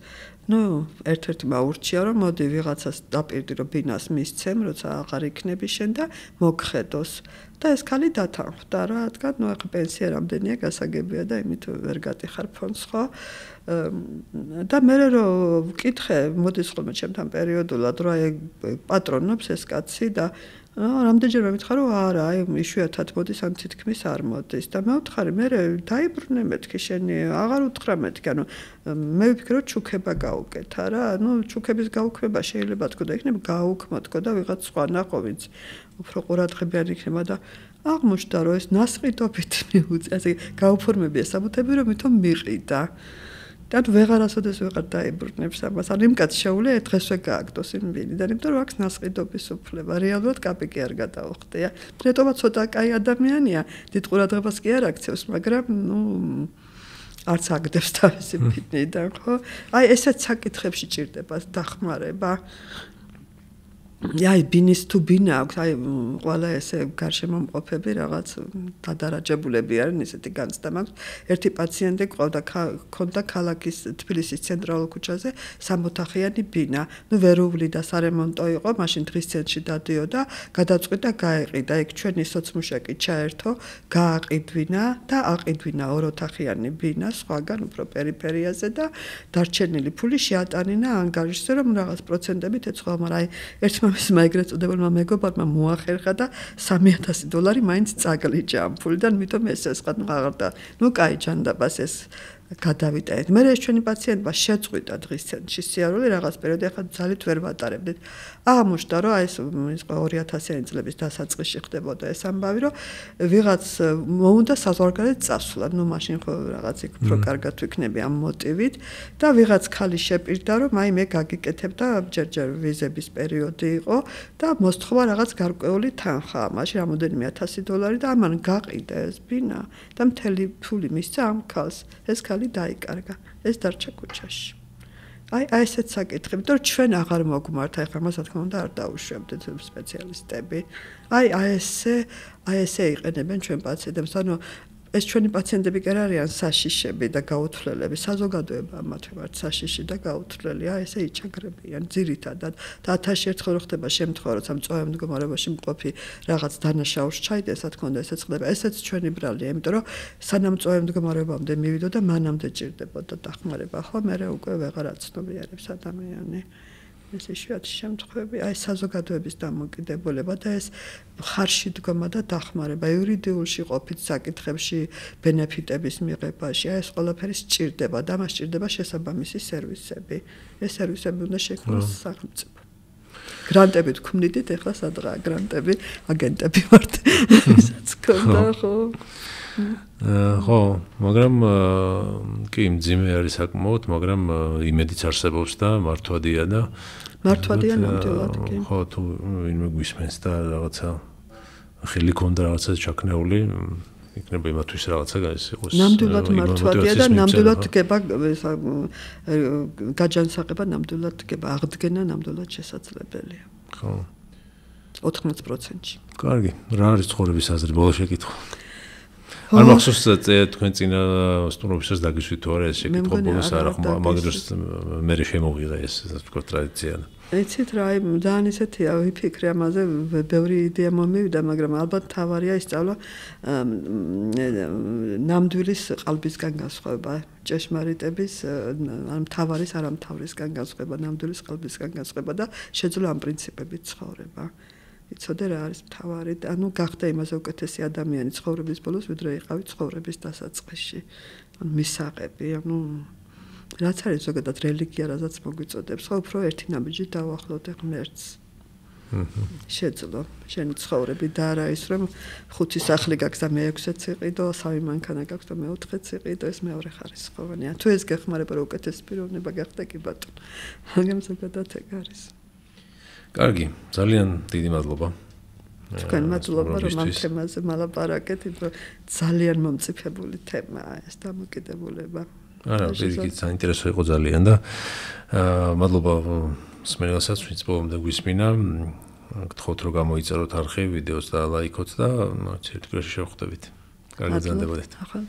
ერთ-ერთი მაურჩია, რომ მოდი ვიღაცას დაპირდი, რომ ბინას მისცემ, როცა აღარ იქნები შენ და მოგხედოს. და ეს ქალი დათანხმდა რა, რადგან ახლა პენსია რამდენია გასაგებია და იმით ვერ გატიხარ ფონდს, ხო? და მე რომ ვკითხე, მოდის ხოლმე ჩემთან პერიოდულად, რომ აი პატრონობს ეს კაცი და რამდენჯერმე მითხრა რომ არა, აი იშვიათად მოდის, ან თითქმის არ მოდის და მე ვთხარი, მე დაიბრუნე მეთქი შენი, აღარ უთხრა მეთქი, ანუ მე ვფიქრე რომ ჩუქება გაუკეთა რა, ჩუქების გაუქმება შეიძლება თქო და იქნება გაუქმო თქო და ვიღაც სხვა ნახო, ვინც უფრო ყურადღებიანი იქნება და აღმოჩნდა რომ ეს ნასყიდობით ასე გაუფორმებია საბუთები, რომ მithom მიყიდა. და ვეღარასოდეს ვეღარ დაიბრუნებს ამას. ან იმ კაცს შეუძლია დღესვე გააგდოს იმ ბინიდან, იმიტომ რომ აქ ნასყიდობის უფლება. რეალურად კაპიკი არ გადაუხდია. ნეტობა ცოტა კაი ადამიანია, დიდ ყურადღებას კი არ აქცევს, მაგრამ არც აგდებს თავისი ბინიდან, ხო? აი ესეც საკითხებში ჭირდება დახმარება. აი ბინის თუ ბინა აქვს, აი ყველა ესე გარშემომყოფები რაღაც დადარაჯებულები არიან, ისეთი განცდა მაქვს. ერთი პაციენტი ყავდა, ქონდა ქალაქის თბილისის ცენტრალურ ქუჩაზე 60 ოთახიანი ბინა. ვერ უვლიდა, სარემონტო იყო, მაშინ დღის ცენტრში დადიოდა, გადაწყვიტა გაეყიდა. იქ ჩვენი სოცმუშაკი ჩაერთო, გააყიდვინა და აყიდვინა 2 ოთახიანი ბინა, სხვაგან უფრო პერიფერიაზე და დარჩენილი ფული შეატანინა ანგარიშზე, რომ რაღაც პროცენტებით ეცხოვა, მაგრამ აი ერთმა მისმა ეგრეთ წოდებულმა მეგობარმა მოახერხა და $3000 მაინც წაგლიჯა ამ ფულიდან, მithom ეს ესყად აღარდა. კაი ჯანდაბას ეს გადავიტანეთ. მე ეს ჩვენი პაციენტმა შეწყვიტა დღის ცენტრში სიარული რაღაც პერიოდი, ახლა ძალით ვერ ვატარებდით. აღმოჩნდა, რომ აი ეს 2000-იანი წლების დასაწყისში ხდებოდა ეს ამბავი, რომ ვიღაც მოუნდა საზღვარგარეთ წასვლა. მაშინ ხო რაღაც იქ უფრო კარგად ვიქნები ამ მოტივით და ვიღაც ქალი შეპირდა, რომ აი მე გაგიკეთებ და ჯერჯერ ვიზების პერიოდი იყო და მოსთხოვა რაღაც გარკვეული თანხა. მაშინ რამოდენიმე $1000 და ამან გაყიდა ეს ბინა და მთელი ფული მისცა ამ ქალს. ეს ქალი დაიკარგა. ეს დარჩა ქუჩაში. აი ესეც საკითხები, იმიტომ რომ ჩვენ აღარ მოგმართ, ახლა მას რა თქმა უნდა არ დაუშვებდეთ სპეციალისტები. აი ესე იყენებენ ჩვენ პაციენტებს, ანუ ეს ჩვენი პაციენტები კი არ არიან საშიშები და გაუთვლელები, საზოგადოება მათ ვართ საშიში და გაუთვლელი, ესე იჩაგრებიან ძირითადად. და 1000 ერთხელ რო ხდება შემთხვევა, როცა მწვავე მდგომარეობაში მყოფი რაღაც დანაშაულს ჩაიდეს, რა თქმა უნდა, ესეც ხდება. ესეც ჩვენი ბრალია, იმიტომ რომ სანამ მწვავე მდგომარეობამდე მივიდო და მანამდე ჭირდებოდა დახმარება, ხო, მე უკვე ვეღარ აცნობიერებს ადამიანი. ეს იშვიათი შემთხვევები, აი საზოგადოების დამოკიდებულება და ეს ხარში დგომა და დახმარება იურიდიულში ყოფით საკითხებში, ბენეფიტების მიღებაში, აი ეს ყველაფერი სჭირდება და მას სჭირდება შესაბამისი სერვისები. ეს სერვისები უნდა შექმნას სახელმწიფო. გრანტები თქვნიდით, ეხლა სადღაა გრანტები, აგენტები ვართ. ისაც ქონდა ხო? ხო, მაგრამ კი მძიმე არის საკმაოდ, მაგრამ იმედიც არსებობს და მართვადია და მართვადია ნამდვილად კი. ხო, თუ ვინმე გვისმენს და რაღაცა ხელი ქონდა რაღაცა ჩაქნეული, იქნება იმათვის რაღაცა ის იყოს. ნამდვილად მართვადია და ნამდვილად გება გაჯანსაღება, ნამდვილად გება აღდგენა, ნამდვილად შესაძლებელია. ხო. 80%-ში. კარგი, რა არის ცხოვრების აზრი, ბოლო შეკითხვა? არ მახსოვს თქვენ წინა სტუმრობისას დაგისვით თუ არა ეს შეკითხვა ბოლოს არა მაგდროს მე შემოვიღე ეს თქო ტრადიცია. იცით რა, ძალიან ისეთია, ვიფიქრე ამაზე, ბევრი იდეა მომივიდა, მაგრამ ალბათ თავარია ისწავლა ნამდვილის ყალბისგან განსხვავება, ჭეშმარიტების ან თავარის არამთავრისგან განსხვავება, ნამდვილის ყალბისგან განსხვავება და შეძლო ამ პრინციპებით ცხოვრება. იცოდე რა არის მთავარი, ანუ გახდა იმაზე უკეთესი ადამიანი ცხოვრების ბოლოს, ვიდრე იყავი ცხოვრების დასაწყისში. ანუ მისაღები, ანუ რაც არის ზოგადად რელიგია, რასაც მოგვიწოდებს, ხო უფრო ერთი ნაბიჯით დავახლოთ ღმერთს. შეძლო შენი ცხოვრები და არა ის რომ 5 სახლი გაქვს და მე-6-იც იყიდო, 3 მანქანა გაქვს და მე-4-იც იყიდო, ეს მეორე ხარისხოვანია. თუ ეს გეხმარება რომ უკეთესი პიროვნება გახდა კი ბატონო. მაგრამ ზოგადად ეგ არის. კარგი, ძალიან დიდი მადლობა. თქვენ მადლობა რომ ამ თემაზე მალაპარაკეთ, იმიტომ ძალიან მომწიფებული თემაა ეს დამოკიდებულება. არა, პირიქით, საინტერესო იყო ძალიან და მადლობა მსმენელსაც, ვინც ბოლომდე გვისმინა. გთხოვთ რომ გამოიწეროთ არხი, ვიდეოს და ლაიქოთ და ერთ-ერთი შევხვდებით. კარგად გრძანდებოდეთ. ახალ